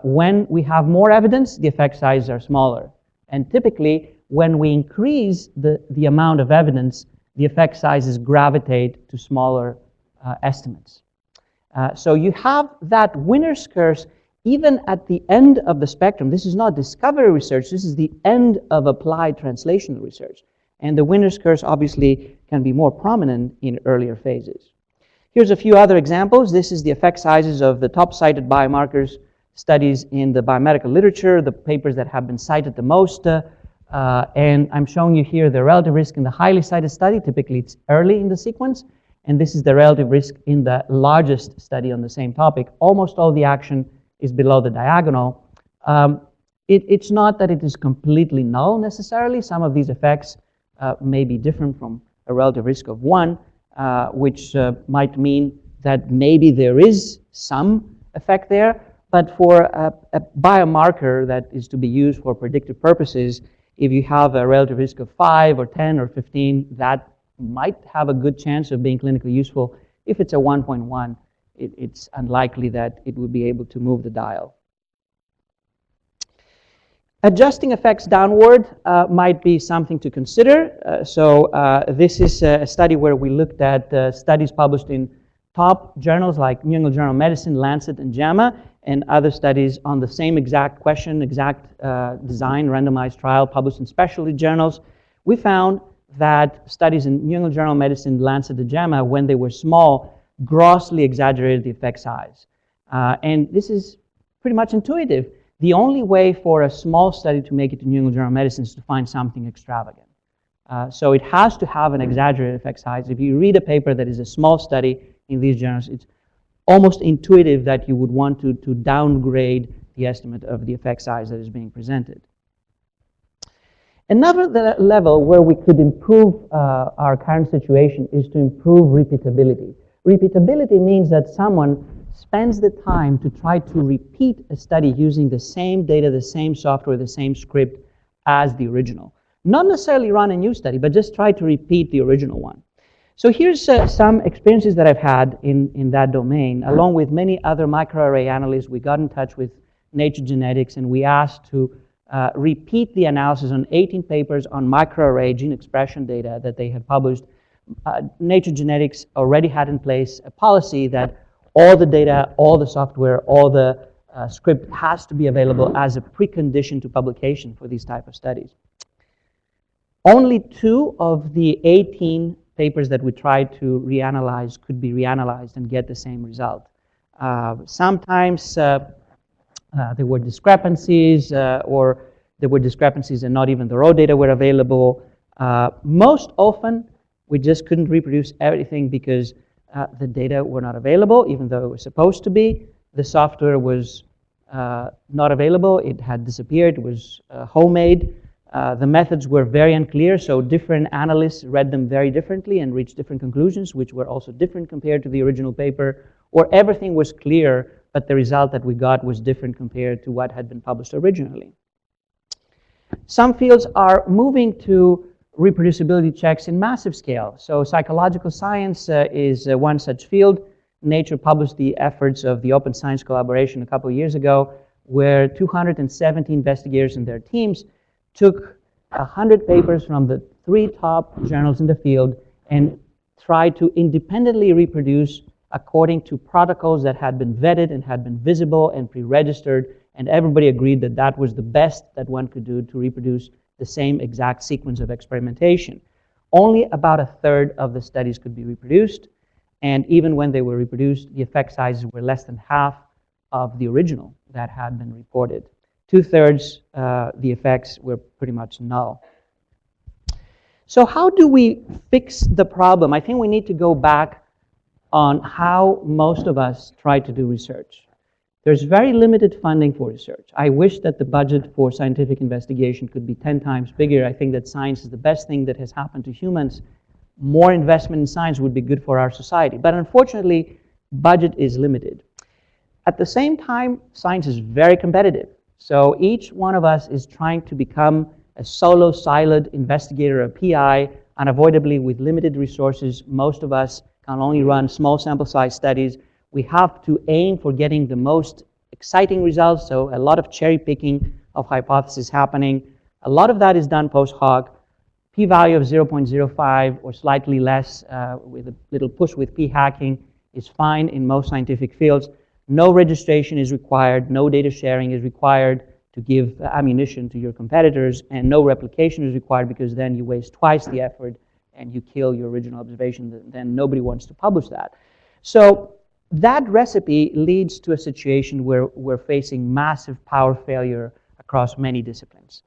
When we have more evidence, the effect sizes are smaller. And typically, when we increase the amount of evidence, the effect sizes gravitate to smaller estimates. So you have that winner's curse even at the end of the spectrum. This is not discovery research, this is the end of applied translational research. And the winner's curse obviously can be more prominent in earlier phases. Here's a few other examples. This is the effect sizes of the top-cited biomarkers studies in the biomedical literature, the papers that have been cited the most. And I'm showing you here the relative risk in the highly cited study. Typically, it's early in the sequence. And this is the relative risk in the largest study on the same topic. Almost all the action is below the diagonal. It's not that it is completely null necessarily. Some of these effects may be different from a relative risk of 1, which might mean that maybe there is some effect there. But for a biomarker that is to be used for predictive purposes, if you have a relative risk of 5 or 10 or 15, that might have a good chance of being clinically useful. If it's a 1.1, it's unlikely that it would be able to move the dial. Adjusting effects downward might be something to consider. This is a study where we looked at studies published in top journals like New England Journal of Medicine, Lancet, and JAMA, and other studies on the same exact question, exact design, randomized trial published in specialty journals. We found that studies in New England Journal of Medicine, Lancet, and JAMA, when they were small, grossly exaggerated the effect size. And this is pretty much intuitive. The only way for a small study to make it to New England Journal of Medicine is to find something extravagant. So it has to have an exaggerated effect size. If you read a paper that is a small study in these journals, it's almost intuitive that you would want to downgrade the estimate of the effect size that is being presented. Another level where we could improve our current situation is to improve repeatability. Repeatability means that someone spends the time to try to repeat a study using the same data, the same software, the same script as the original. Not necessarily run a new study, but just try to repeat the original one. So here's some experiences that I've had in that domain. Along with many other microarray analysts, we got in touch with Nature Genetics, and we asked to repeat the analysis on 18 papers on microarray gene expression data that they had published. Nature Genetics already had in place a policy that all the data, all the software, all the script has to be available as a precondition to publication for these type of studies. Only 2 of the 18 papers that we tried to reanalyze could be reanalyzed and get the same result. Sometimes there were discrepancies, or there were discrepancies and not even the raw data were available. Most often, we just couldn't reproduce everything because the data were not available, even though it was supposed to be. The software was not available. It had disappeared. It was homemade. The methods were very unclear, so different analysts read them very differently and reached different conclusions, which were also different compared to the original paper. Or everything was clear, but the result that we got was different compared to what had been published originally. Some fields are moving to reproducibility checks in massive scale. So psychological science is one such field. Nature published the efforts of the Open Science Collaboration a couple of years ago, where 270 investigators and their teams took 100 papers from the 3 top journals in the field and tried to independently reproduce according to protocols that had been vetted and had been visible and pre-registered, and everybody agreed that that was the best that one could do to reproduce the same exact sequence of experimentation. Only about 1/3 of the studies could be reproduced, and even when they were reproduced, the effect sizes were less than half of the original that had been reported. 2/3, the effects were pretty much null. So how do we fix the problem? I think we need to go back on how most of us try to do research. There's very limited funding for research. I wish that the budget for scientific investigation could be 10 times bigger. I think that science is the best thing that has happened to humans. More investment in science would be good for our society. But unfortunately, budget is limited. At the same time, science is very competitive. So each one of us is trying to become a solo, silent investigator, a PI, unavoidably with limited resources. Most of us can only run small sample size studies. We have to aim for getting the most exciting results, so a lot of cherry picking of hypotheses happening. A lot of that is done post hoc. P-value of 0.05 or slightly less with a little push with p-hacking is fine in most scientific fields. No registration is required, no data sharing is required to give ammunition to your competitors, and no replication is required because then you waste twice the effort and you kill your original observation. Then nobody wants to publish that. So that recipe leads to a situation where we're facing massive power failure across many disciplines.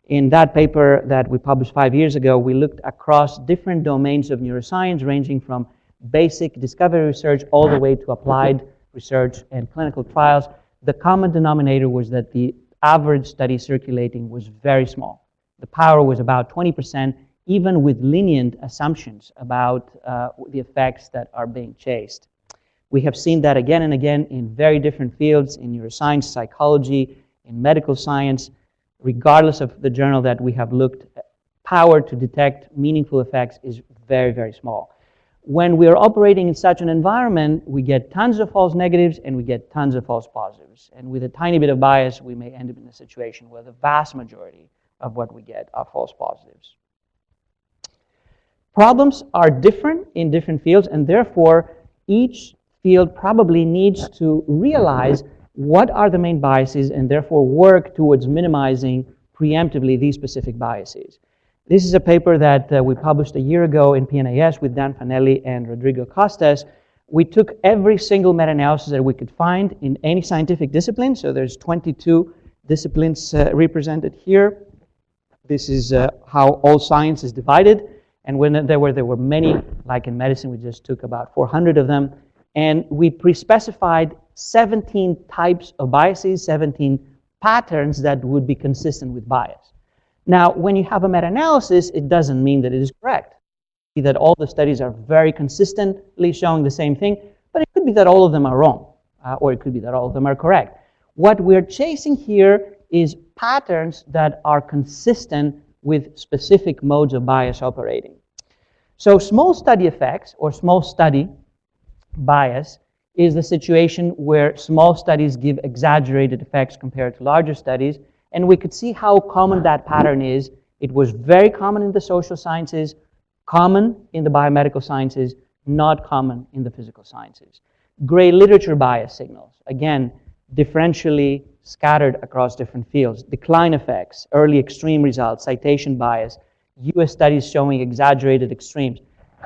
In that paper that we published 5 years ago, we looked across different domains of neuroscience, ranging from basic discovery research all the way to applied research and clinical trials. The common denominator was that the average study circulating was very small. The power was about 20%, even with lenient assumptions about the effects that are being chased. We have seen that again and again in very different fields, in neuroscience, psychology, in medical science. Regardless of the journal that we have looked at, power to detect meaningful effects is very, very small. When we are operating in such an environment, we get tons of false negatives and we get tons of false positives. And with a tiny bit of bias, we may end up in a situation where the vast majority of what we get are false positives. Problems are different in different fields, and therefore each field probably needs to realize what are the main biases and therefore work towards minimizing preemptively these specific biases. This is a paper that we published a year ago in PNAS with Dan Fanelli and Rodrigo Costas. We took every single meta-analysis that we could find in any scientific discipline. So there's 22 disciplines represented here. This is how all science is divided. And when there were many, like in medicine, we just took about 400 of them. And we pre-specified 17 types of biases, 17 patterns that would be consistent with bias. Now, when you have a meta-analysis, it doesn't mean that it is correct. It could be that all the studies are very consistently showing the same thing, but it could be that all of them are wrong, or it could be that all of them are correct. What we're chasing here is patterns that are consistent with specific modes of bias operating. So small study effects, or small study bias, is the situation where small studies give exaggerated effects compared to larger studies. And we could see how common that pattern is. It was very common in the social sciences, common in the biomedical sciences, not common in the physical sciences. Gray literature bias signals, again, differentially scattered across different fields. Decline effects, early extreme results, citation bias, US studies showing exaggerated extremes.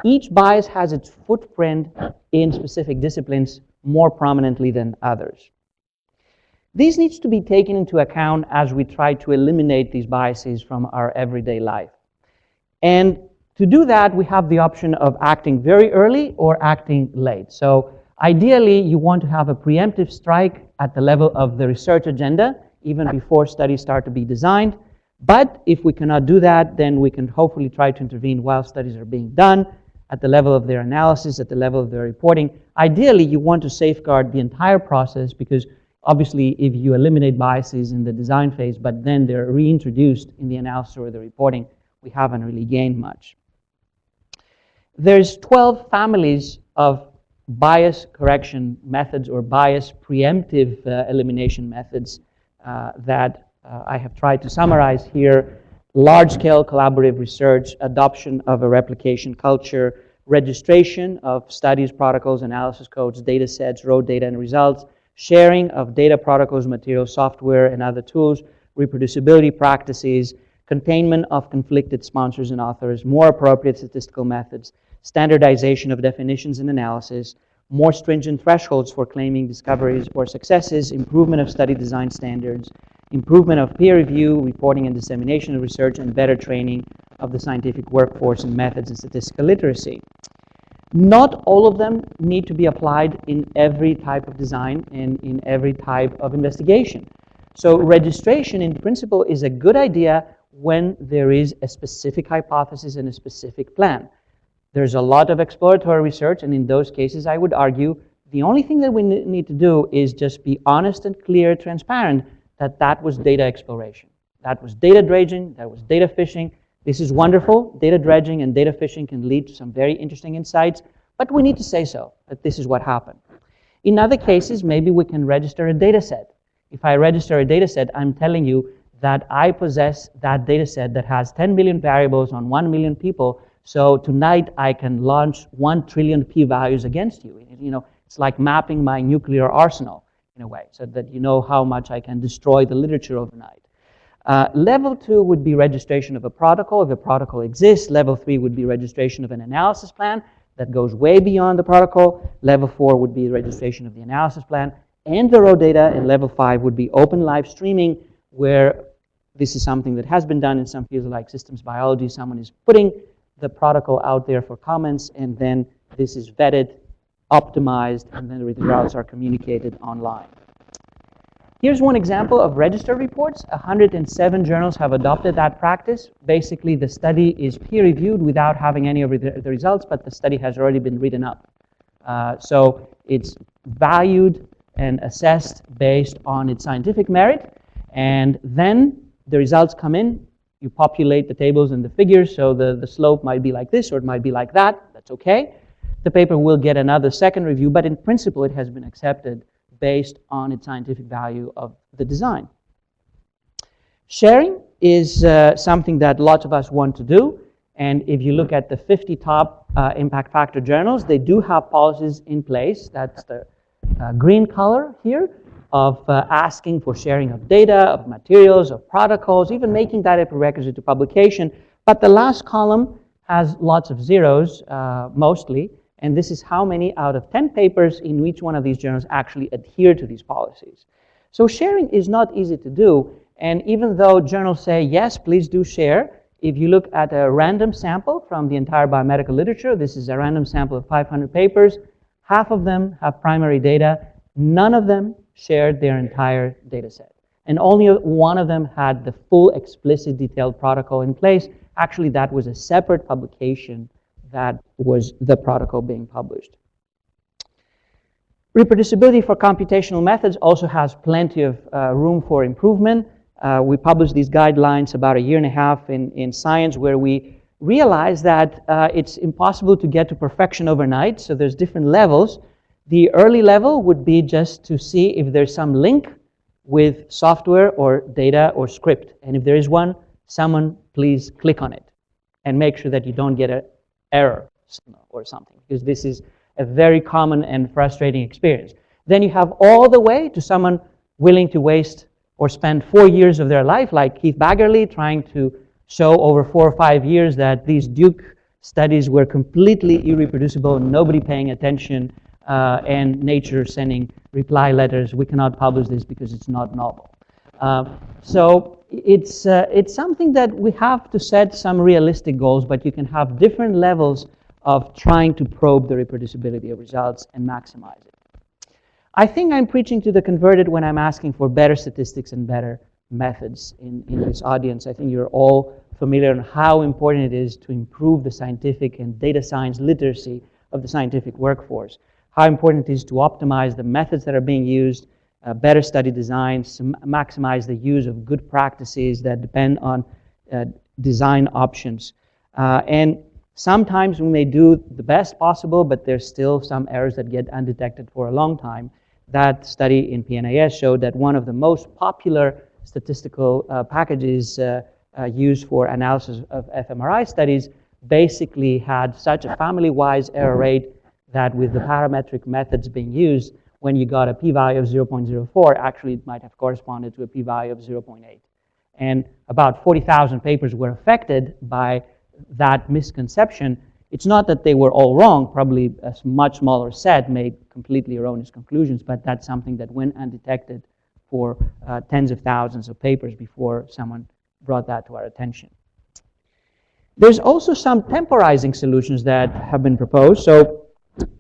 Each bias has its footprint in specific disciplines more prominently than others. These needs to be taken into account as we try to eliminate these biases from our everyday life. And to do that, we have the option of acting very early or acting late. So ideally, you want to have a preemptive strike at the level of the research agenda, even before studies start to be designed. But if we cannot do that, then we can hopefully try to intervene while studies are being done, at the level of their analysis, at the level of their reporting. Ideally, you want to safeguard the entire process because obviously if you eliminate biases in the design phase, but then they're reintroduced in the analysis or the reporting, we haven't really gained much. There's 12 families of bias correction methods or bias preemptive elimination methods that I have tried to summarize here. Large-scale collaborative research, adoption of a replication culture, registration of studies, protocols, analysis codes, data sets, raw data and results, sharing of data protocols, materials, software, and other tools, reproducibility practices, containment of conflicted sponsors and authors, more appropriate statistical methods, standardization of definitions and analysis, more stringent thresholds for claiming discoveries or successes, improvement of study design standards, improvement of peer review, reporting and dissemination of research, and better training of the scientific workforce in methods and statistical literacy. Not all of them need to be applied in every type of design and in every type of investigation. So registration in principle is a good idea when there is a specific hypothesis and a specific plan. There's a lot of exploratory research, and in those cases I would argue the only thing that we need to do is just be honest and clear, transparent, that that was data exploration. That was data dredging, that was data fishing. This is wonderful. Data dredging and data fishing can lead to some very interesting insights, but we need to say so, that this is what happened. In other cases, maybe we can register a data set. If I register a data set, I'm telling you that I possess that data set that has 10 million variables on 1 million people, so tonight I can launch 1 trillion p-values against you. You know, it's like mapping my nuclear arsenal in a way, so that you know how much I can destroy the literature overnight. Level 2 would be registration of a protocol, if a protocol exists. Level 3 would be registration of an analysis plan that goes way beyond the protocol. Level 4 would be registration of the analysis plan and the raw data, and level 5 would be open live streaming, where this is something that has been done in some fields like systems biology. Someone is putting the protocol out there for comments, and then this is vetted, optimized, and then the results are communicated online. Here's one example of registered reports. 107 journals have adopted that practice. Basically, the study is peer-reviewed without having any of the results, but the study has already been written up. So it's valued and assessed based on its scientific merit, and then the results come in. You populate the tables and the figures, so the slope might be like this or it might be like that. That's okay. The paper will get another second review, but in principle it has been accepted based on its scientific value of the design. Sharing is something that lots of us want to do, and if you look at the 50 top impact factor journals, they do have policies in place. That's the green color here, of asking for sharing of data, of materials, of protocols, even making that a prerequisite to publication. But the last column has lots of zeros, mostly, and this is how many out of 10 papers in each one of these journals actually adhere to these policies. So sharing is not easy to do, and even though journals say, yes, please do share, if you look at a random sample from the entire biomedical literature, this is a random sample of 500 papers, half of them have primary data, none of them shared their entire data set. And only one of them had the full explicit detailed protocol in place. Actually, that was a separate publication that was the protocol being published. Reproducibility for computational methods also has plenty of room for improvement. We published these guidelines about 1.5 years in Science, where we realized that it's impossible to get to perfection overnight, so there's different levels. The early level would be just to see if there's some link with software or data or script. And if there is one, someone please click on it and make sure that you don't get an error or something, because this is a very common and frustrating experience. Then you have all the way to someone willing to waste or spend 4 years of their life, like Keith Baggerly, trying to show over 4 or 5 years that these Duke studies were completely irreproducible and nobody paying attention, and Nature sending reply letters, we cannot publish this because it's not novel. So it's something that we have to set some realistic goals, but you can have different levels of trying to probe the reproducibility of results and maximize it. I think I'm preaching to the converted when I'm asking for better statistics and better methods in this audience. I think you're all familiar on how important it is to improve the scientific and data science literacy of the scientific workforce. How important it is to optimize the methods that are being used, better study designs, to maximize the use of good practices that depend on design options. And sometimes we may do the best possible, but there's still some errors that get undetected for a long time. That study in PNAS showed that one of the most popular statistical packages used for analysis of fMRI studies basically had such a family-wise error rate that with the parametric methods being used, when you got a p-value of 0.04, actually it might have corresponded to a p-value of 0.8. And about 40,000 papers were affected by that misconception. It's not that they were all wrong, probably a much smaller set made completely erroneous conclusions, but that's something that went undetected for tens of thousands of papers before someone brought that to our attention. There's also some temporizing solutions that have been proposed. So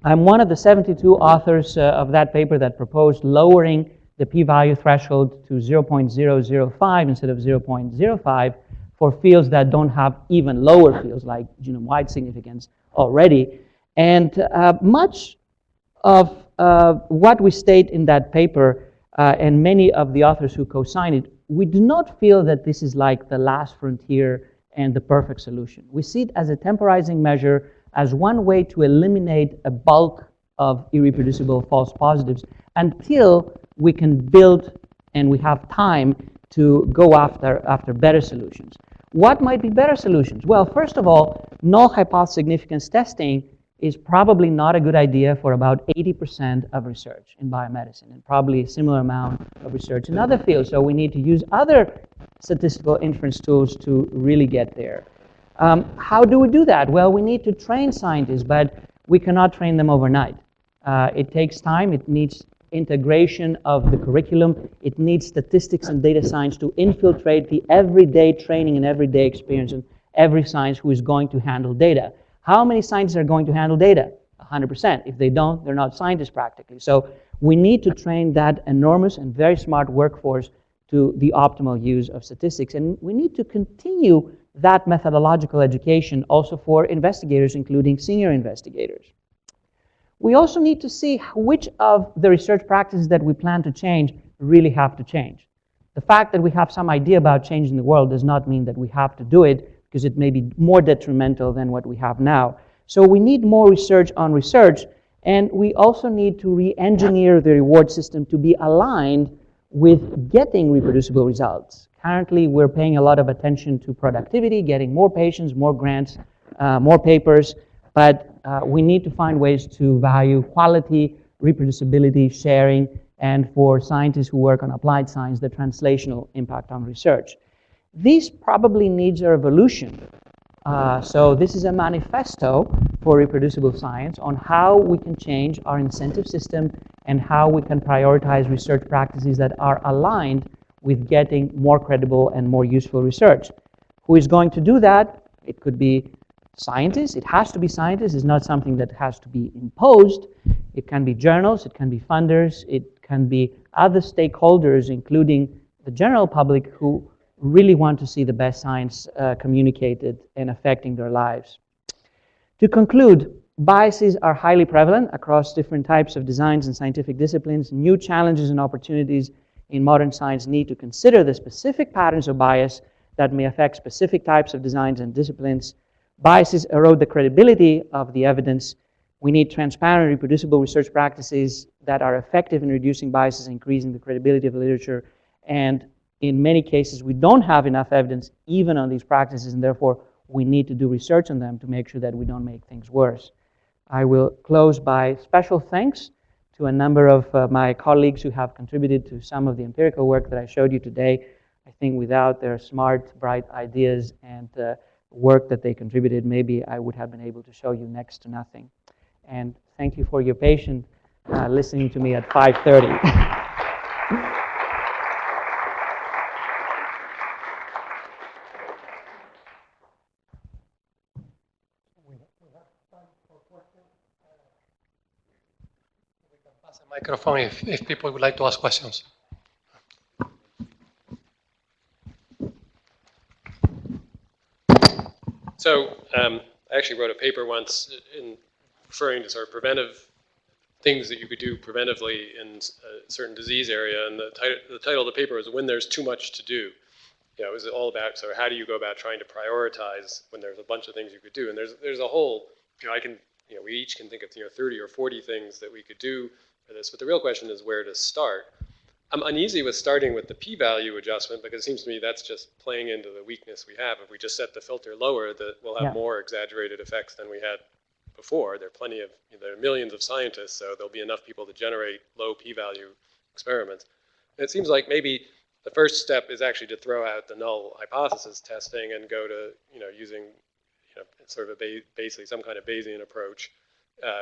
I'm one of the 72 authors of that paper that proposed lowering the p-value threshold to 0.005 instead of 0.05 for fields that don't have even lower fields like genome-wide significance already. And much of what we state in that paper and many of the authors who co-signed it, we do not feel that this is like the last frontier and the perfect solution. We see it as a temporizing measure, as one way to eliminate a bulk of irreproducible false positives until we can build and we have time to go after better solutions. What might be better solutions? Well, first of all, null hypothesis significance testing is probably not a good idea for about 80% of research in biomedicine, and probably a similar amount of research in other fields. So we need to use other statistical inference tools to really get there. How do we do that? Well, we need to train scientists, but we cannot train them overnight. It takes time. It needs integration of the curriculum. It needs statistics and data science to infiltrate the everyday training and everyday experience of every scientist who is going to handle data. How many scientists are going to handle data? 100%. If they don't, they're not scientists practically. So we need to train that enormous and very smart workforce to the optimal use of statistics. And we need to continue that methodological education also for investigators, including senior investigators. We also need to see which of the research practices that we plan to change really have to change. The fact that we have some idea about changing the world does not mean that we have to do it, because it may be more detrimental than what we have now. So we need more research on research, and we also need to re-engineer the reward system to be aligned with getting reproducible results. Currently, we're paying a lot of attention to productivity, getting more patients, more grants, more papers, but we need to find ways to value quality, reproducibility, sharing, and for scientists who work on applied science, the translational impact on research. These probably needs a revolution. So this is a manifesto for reproducible science on how we can change our incentive system and how we can prioritize research practices that are aligned with getting more credible and more useful research. Who is going to do that? It could be scientists. It has to be scientists. It's not something that has to be imposed. It can be journals. It can be funders. It can be other stakeholders, including the general public, who really want to see the best science communicated and affecting their lives. To conclude, biases are highly prevalent across different types of designs and scientific disciplines. New challenges and opportunities in modern science need to consider the specific patterns of bias that may affect specific types of designs and disciplines. Biases erode the credibility of the evidence. We need transparent, reproducible research practices that are effective in reducing biases, increasing the credibility of the literature. And in many cases, we don't have enough evidence even on these practices, and therefore we need to do research on them to make sure that we don't make things worse. I will close by special thanks to a number of my colleagues who have contributed to some of the empirical work that I showed you today. I think without their smart, bright ideas and work that they contributed, maybe I would have been able to show you next to nothing. And thank you for your patience listening to me at 5:30. Microphone if people would like to ask questions. So I actually wrote a paper once in referring to sort of preventive things that you could do preventively in a certain disease area, and the title of the paper was "When There's Too Much to Do." You know, it was all about sort of how do you go about trying to prioritize when there's a bunch of things you could do, and there's a whole, we each can think of 30 or 40 things that we could do for this, but the real question is where to start. I'm uneasy with starting with the p-value adjustment because it seems to me that's just playing into the weakness we have. If we just set the filter lower, that we'll have more exaggerated effects than we had before. There are millions of scientists, so there'll be enough people to generate low p-value experiments. And it seems like maybe the first step is actually to throw out the null hypothesis testing and go to using sort of basically some kind of Bayesian approach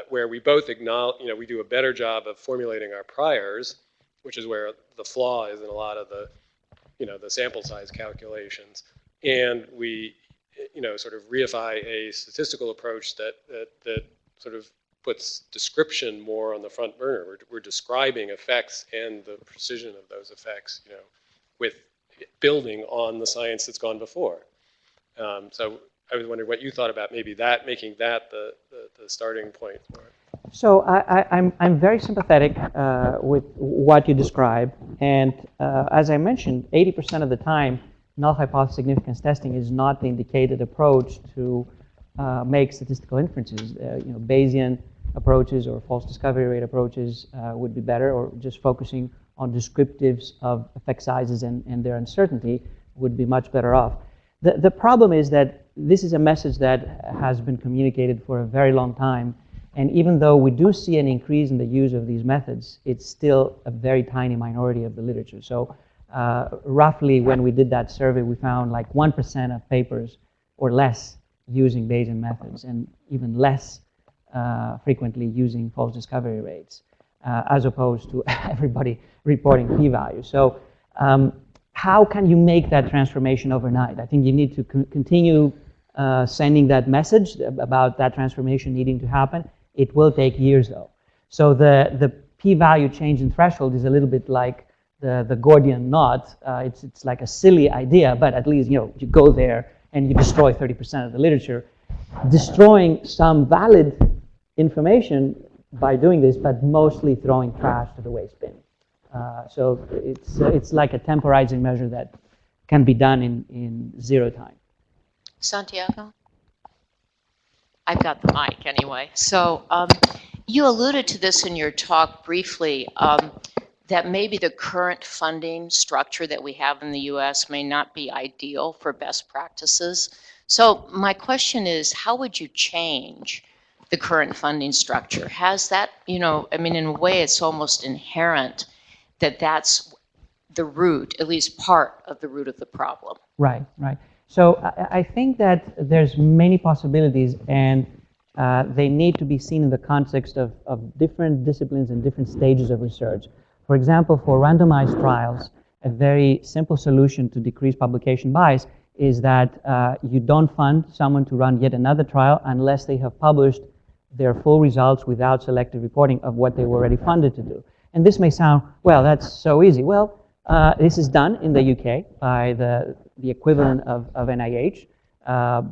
where we both acknowledge, we do a better job of formulating our priors, which is where the flaw is in a lot of the, the sample size calculations, and we, sort of reify a statistical approach that sort of puts description more on the front burner. We're describing effects and the precision of those effects, with building on the science that's gone before. So I was wondering what you thought about maybe that, making that the starting point for it. So I'm very sympathetic with what you describe, and as I mentioned, 80% of the time, null hypothesis significance testing is not the indicated approach to make statistical inferences. Bayesian approaches or false discovery rate approaches would be better, or just focusing on descriptives of effect sizes and their uncertainty would be much better off. The problem is that this is a message that has been communicated for a very long time, and even though we do see an increase in the use of these methods, it's still a very tiny minority of the literature. So roughly when we did that survey, we found like 1% of papers or less using Bayesian methods, and even less frequently using false discovery rates, as opposed to everybody reporting p-values. So how can you make that transformation overnight? I think you need to continue sending that message about that transformation needing to happen. It will take years, though. So the p-value change in threshold is a little bit like the Gordian knot. It's like a silly idea, but at least you go there and you destroy 30% of the literature, destroying some valid information by doing this, but mostly throwing trash to the waste bin. So it's like a temporizing measure that can be done in zero time. Santiago? I've got the mic anyway. So you alluded to this in your talk briefly, that maybe the current funding structure that we have in the US may not be ideal for best practices. So my question is, how would you change the current funding structure? Has that, in a way it's almost inherent that that's the root, at least part of the root of the problem. Right. So I think that there's many possibilities, and they need to be seen in the context of different disciplines and different stages of research. For example, for randomized trials, a very simple solution to decrease publication bias is that you don't fund someone to run yet another trial unless they have published their full results without selective reporting of what they were already funded to do. And this may sound, well, that's so easy. Well, this is done in the UK by the equivalent of NIH.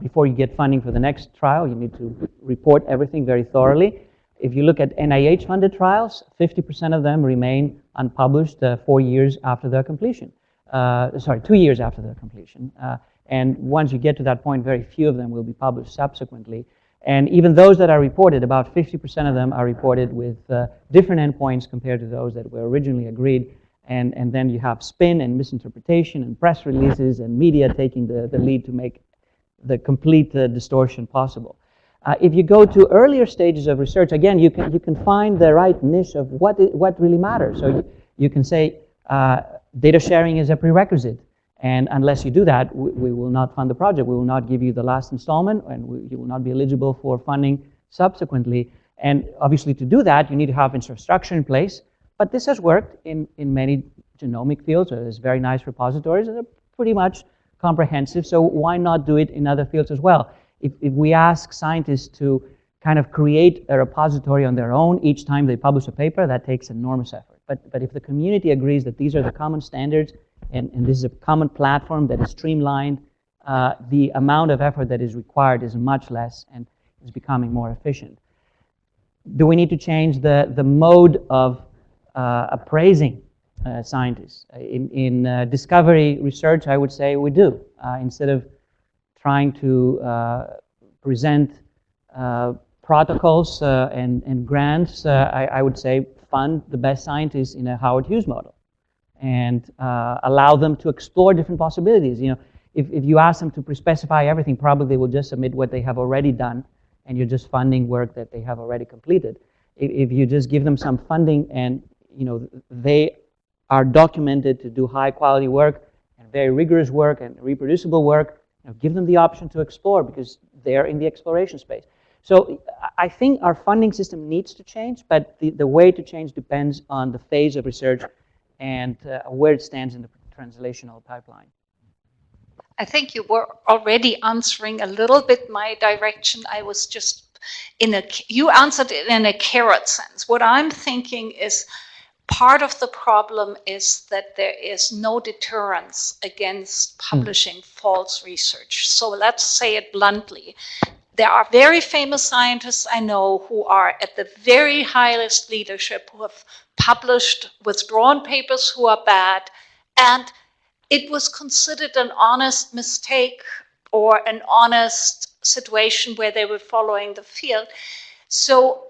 Before you get funding for the next trial, you need to report everything very thoroughly. If you look at NIH-funded trials, 50% of them remain unpublished 4 years after their completion. 2 years after their completion. And once you get to that point, very few of them will be published subsequently. And even those that are reported, about 50% of them are reported with different endpoints compared to those that were originally agreed. And then you have spin and misinterpretation and press releases and media taking the lead to make the complete distortion possible. If you go to earlier stages of research, again, you can find the right niche of what really matters. So you can say data sharing is a prerequisite, and unless you do that, we will not fund the project. We will not give you the last installment, and you will not be eligible for funding subsequently. And obviously, to do that, you need to have infrastructure in place. But this has worked in many genomic fields. There's very nice repositories, and they're pretty much comprehensive. So why not do it in other fields as well? If we ask scientists to kind of create a repository on their own each time they publish a paper, that takes enormous effort. But if the community agrees that these are the common standards and this is a common platform that is streamlined, the amount of effort that is required is much less and is becoming more efficient. Do we need to change the mode of appraising scientists? In discovery research, I would say we do. Instead of trying to present protocols and grants, I would say fund the best scientists in a Howard Hughes model and allow them to explore different possibilities. If you ask them to pre-specify everything, probably they will just submit what they have already done, and you're just funding work that they have already completed. If you just give them some funding and they are documented to do high quality work and very rigorous work and reproducible work, give them the option to explore because they're in the exploration space. So I think our funding system needs to change, but the way to change depends on the phase of research and where it stands in the translational pipeline. I think you were already answering a little bit my direction. I was just You answered it in a carrot sense. What I'm thinking is part of the problem is that there is no deterrence against publishing false research. So let's say it bluntly. There are very famous scientists I know who are at the very highest leadership who have published withdrawn papers who are bad, and it was considered an honest mistake or an honest situation where they were following the field. So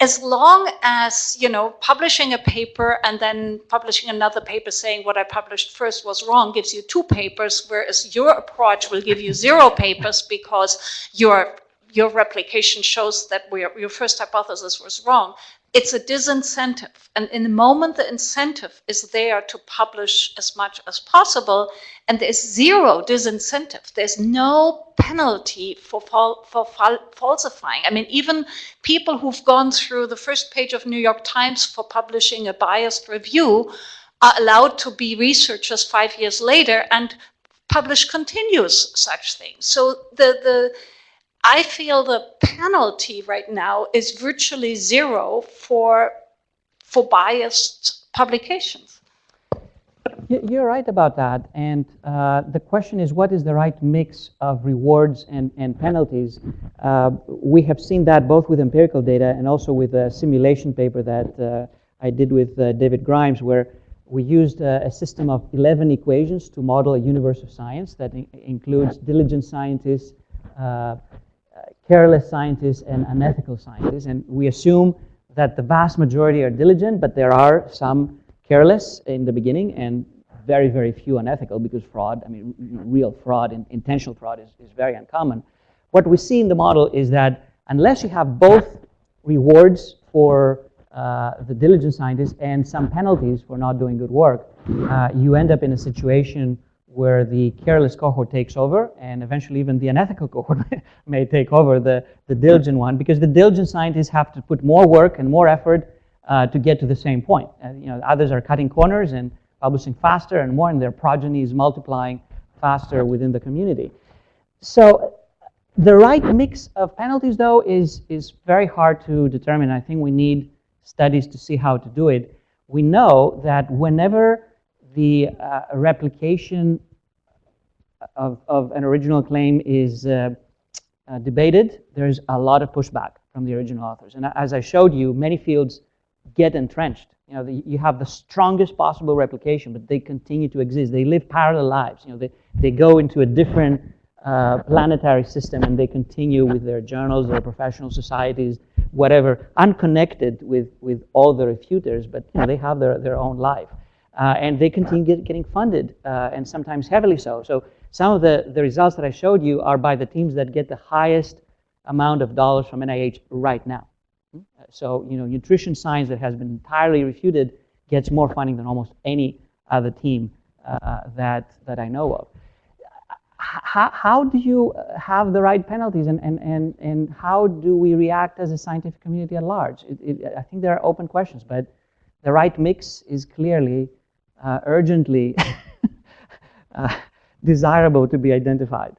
as long as, publishing a paper and then publishing another paper saying what I published first was wrong gives you 2 papers, whereas your approach will give you 0 papers because your replication shows that your first hypothesis was wrong. It's a disincentive. And in the moment the incentive is there to publish as much as possible, and there's 0 disincentive. There's no penalty for falsifying. I mean, even people who've gone through the first page of New York Times for publishing a biased review are allowed to be researchers 5 years later and publish continuous such things. So I feel the penalty right now is virtually 0 for biased publications. You're right about that. And the question is, what is the right mix of rewards and penalties? We have seen that both with empirical data and also with a simulation paper that I did with David Grimes, where we used a system of 11 equations to model a universe of science that includes diligent scientists, careless scientists, and unethical scientists. And we assume that the vast majority are diligent, but there are some careless in the beginning and very, very few unethical, because fraud, real fraud and intentional fraud is very uncommon. What we see in the model is that unless you have both rewards for the diligent scientists and some penalties for not doing good work, you end up in a situation where the careless cohort takes over, and eventually even the unethical cohort may take over the diligent one, because the diligent scientists have to put more work and more effort to get to the same point. Others are cutting corners and publishing faster and more, and their progeny is multiplying faster within the community. So the right mix of penalties, though, is very hard to determine. I think we need studies to see how to do it. We know that whenever the replication of an original claim is debated, there's a lot of pushback from the original authors. And as I showed you, many fields get entrenched. You have the strongest possible replication, but they continue to exist. They live parallel lives. They go into a different planetary system, and they continue with their journals, their professional societies, whatever, unconnected with all the refuters, but they have their own life. And they continue getting funded, and sometimes heavily so. So some of the results that I showed you are by the teams that get the highest amount of dollars from NIH right now. So nutrition science that has been entirely refuted gets more funding than almost any other team that I know of. How do you have the right penalties, and how do we react as a scientific community at large? I think there are open questions, but the right mix is clearly urgently desirable to be identified.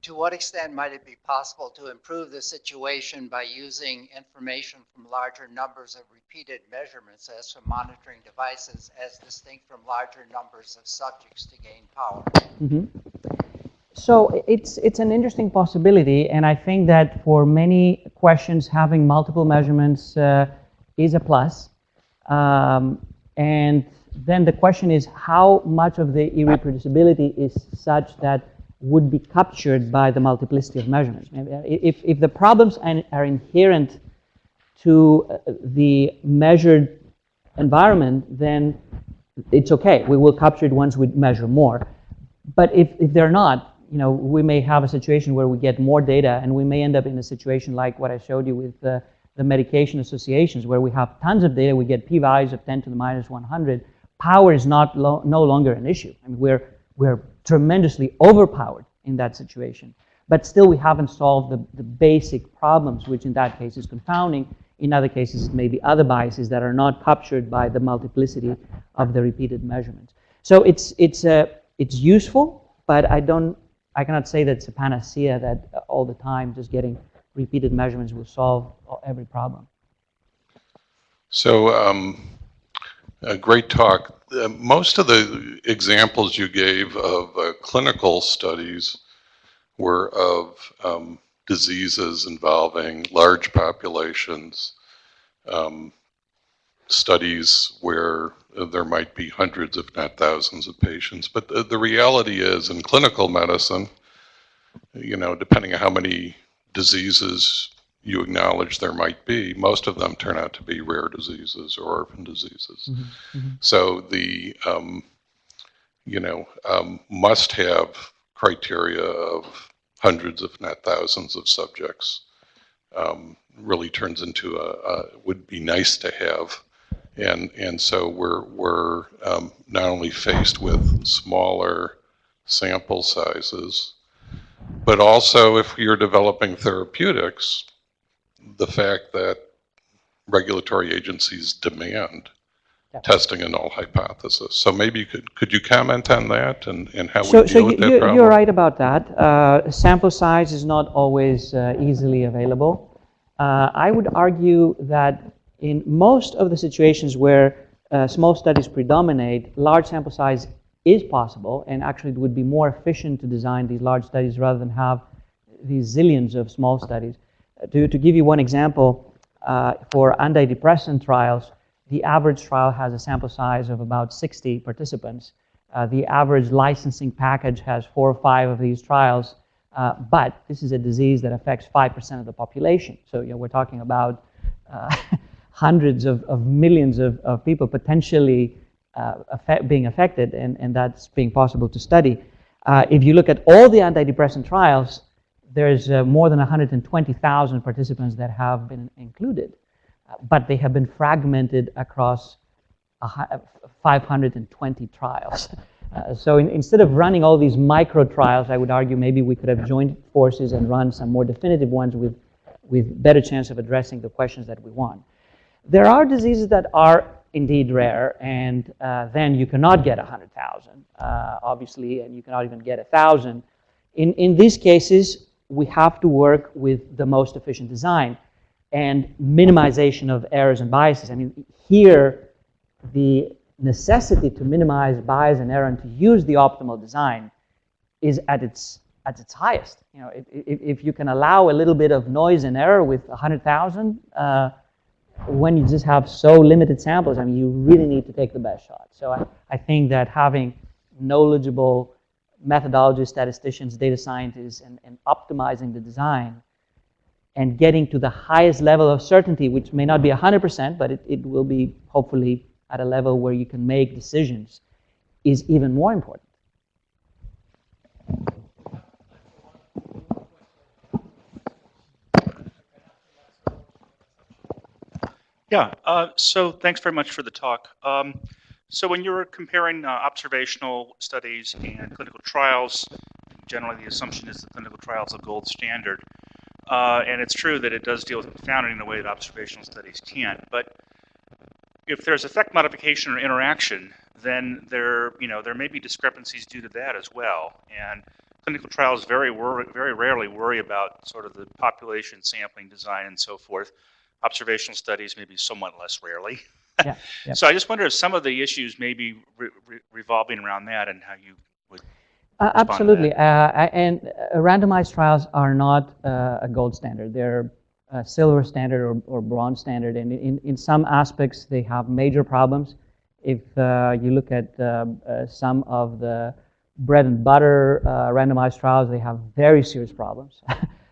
To what extent might it be possible to improve the situation by using information from larger numbers of repeated measurements as from monitoring devices, as distinct from larger numbers of subjects to gain power? Mm-hmm. So it's an interesting possibility, and I think that for many questions, having multiple measurements is a plus. And then the question is, how much of the irreproducibility is such that would be captured by the multiplicity of measurements? If the problems are inherent to the measured environment, then it's okay. We will capture it once we measure more. But if they're not, we may have a situation where we get more data, and we may end up in a situation like what I showed you with the medication associations, where we have tons of data. We get p-values of 10 to the minus 100. Power is no longer an issue. We're tremendously overpowered in that situation. But still, we haven't solved the basic problems, which in that case is confounding. In other cases, it may be other biases that are not captured by the multiplicity of the repeated measurements. So it's useful, but I I cannot say that it's a panacea that all the time just getting repeated measurements will solve every problem. So, a great talk. Most of the examples you gave of clinical studies were of diseases involving large populations, studies where there might be hundreds, if not thousands, of patients. But the reality is, in clinical medicine, depending on how many diseases you acknowledge there might be, most of them turn out to be rare diseases or orphan diseases. Mm-hmm. Mm-hmm. So the, must-have criteria of hundreds, if not thousands, of subjects really turns into would be nice to have. And so we're not only faced with smaller sample sizes, but also if you're developing therapeutics, the fact that regulatory agencies demand testing a null hypothesis. So maybe could you comment on that and how we deal with that problem? You're right about that. Sample size is not always easily available. I would argue that in most of the situations where small studies predominate, large sample size is possible, and actually it would be more efficient to design these large studies rather than have these zillions of small studies. To give you one example, for antidepressant trials, the average trial has a sample size of about 60 participants. The average licensing package has 4 or 5 of these trials, but this is a disease that affects 5% of the population. So we're talking about hundreds of millions of people potentially being affected, and that's being possible to study. If you look at all the antidepressant trials, there's more than 120,000 participants that have been included, but they have been fragmented across 520 trials. So instead of running all these micro trials, I would argue maybe we could have joined forces and run some more definitive ones with better chance of addressing the questions that we want. There are diseases that are indeed rare, and then you cannot get 100,000, obviously, and you cannot even get 1,000. In these cases, we have to work with the most efficient design and minimization of errors and biases. I mean, here, the necessity to minimize bias and error and to use the optimal design is at its highest. If you can allow a little bit of noise and error with 100,000, when you just have so limited samples, I mean, you really need to take the best shot. So I think that having knowledgeable methodologists, statisticians, data scientists, and optimizing the design and getting to the highest level of certainty, which may not be 100%, but it will be hopefully at a level where you can make decisions, is even more important. Yeah, so thanks very much for the talk. So when you're comparing observational studies and clinical trials, generally the assumption is the clinical trial is a gold standard. And it's true that it does deal with confounding in a way that observational studies can't. But if there's effect modification or interaction, then there may be discrepancies due to that as well. And clinical trials very rarely worry about sort of the population sampling design and so forth. Observational studies maybe somewhat less rarely. Yeah. So I just wonder if some of the issues may be revolving around that and how you would absolutely. And randomized trials are not a gold standard. They're a silver standard or bronze standard. And in some aspects, they have major problems. If you look at some of the bread and butter randomized trials, they have very serious problems.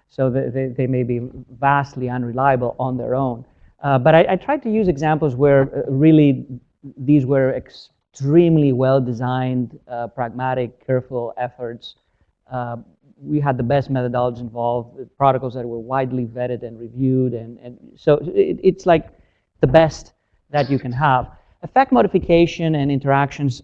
So they may be vastly unreliable on their own. But I tried to use examples where really these were extremely well-designed, pragmatic, careful efforts. We had the best methodologies involved, protocols that were widely vetted and reviewed, and so it's like the best that you can have. Effect modification and interactions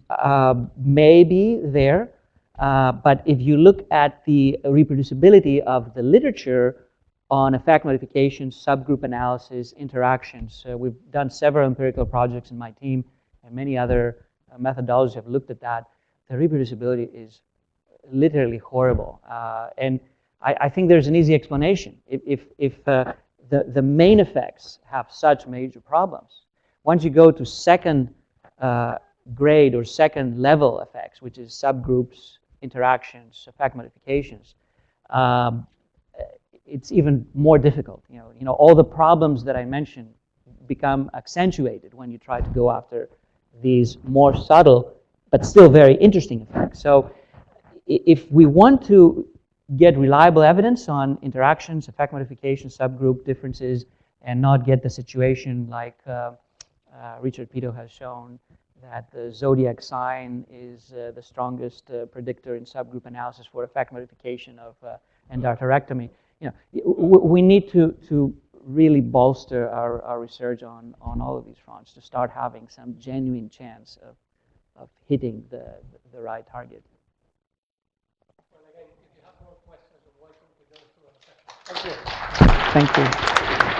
may be there, but if you look at the reproducibility of the literature on effect modification, subgroup analysis, interactions, we've done several empirical projects in my team, and many other methodologies have looked at that. The reproducibility is literally horrible. And I think there's an easy explanation. If the main effects have such major problems, once you go to second grade or second level effects, which is subgroups, interactions, effect modifications, it's even more difficult. You know, all the problems that I mentioned become accentuated when you try to go after these more subtle but still very interesting effects. So if we want to get reliable evidence on interactions, effect modification, subgroup differences, and not get the situation like Richard Pito has shown, that the zodiac sign is the strongest predictor in subgroup analysis for effect modification of endarterectomy. You know, we need to really bolster our research on all of these fronts to start having some genuine chance of hitting the right target. Well, again, if you have more questions, I'm welcome to go through a section. Thank you. Thank you.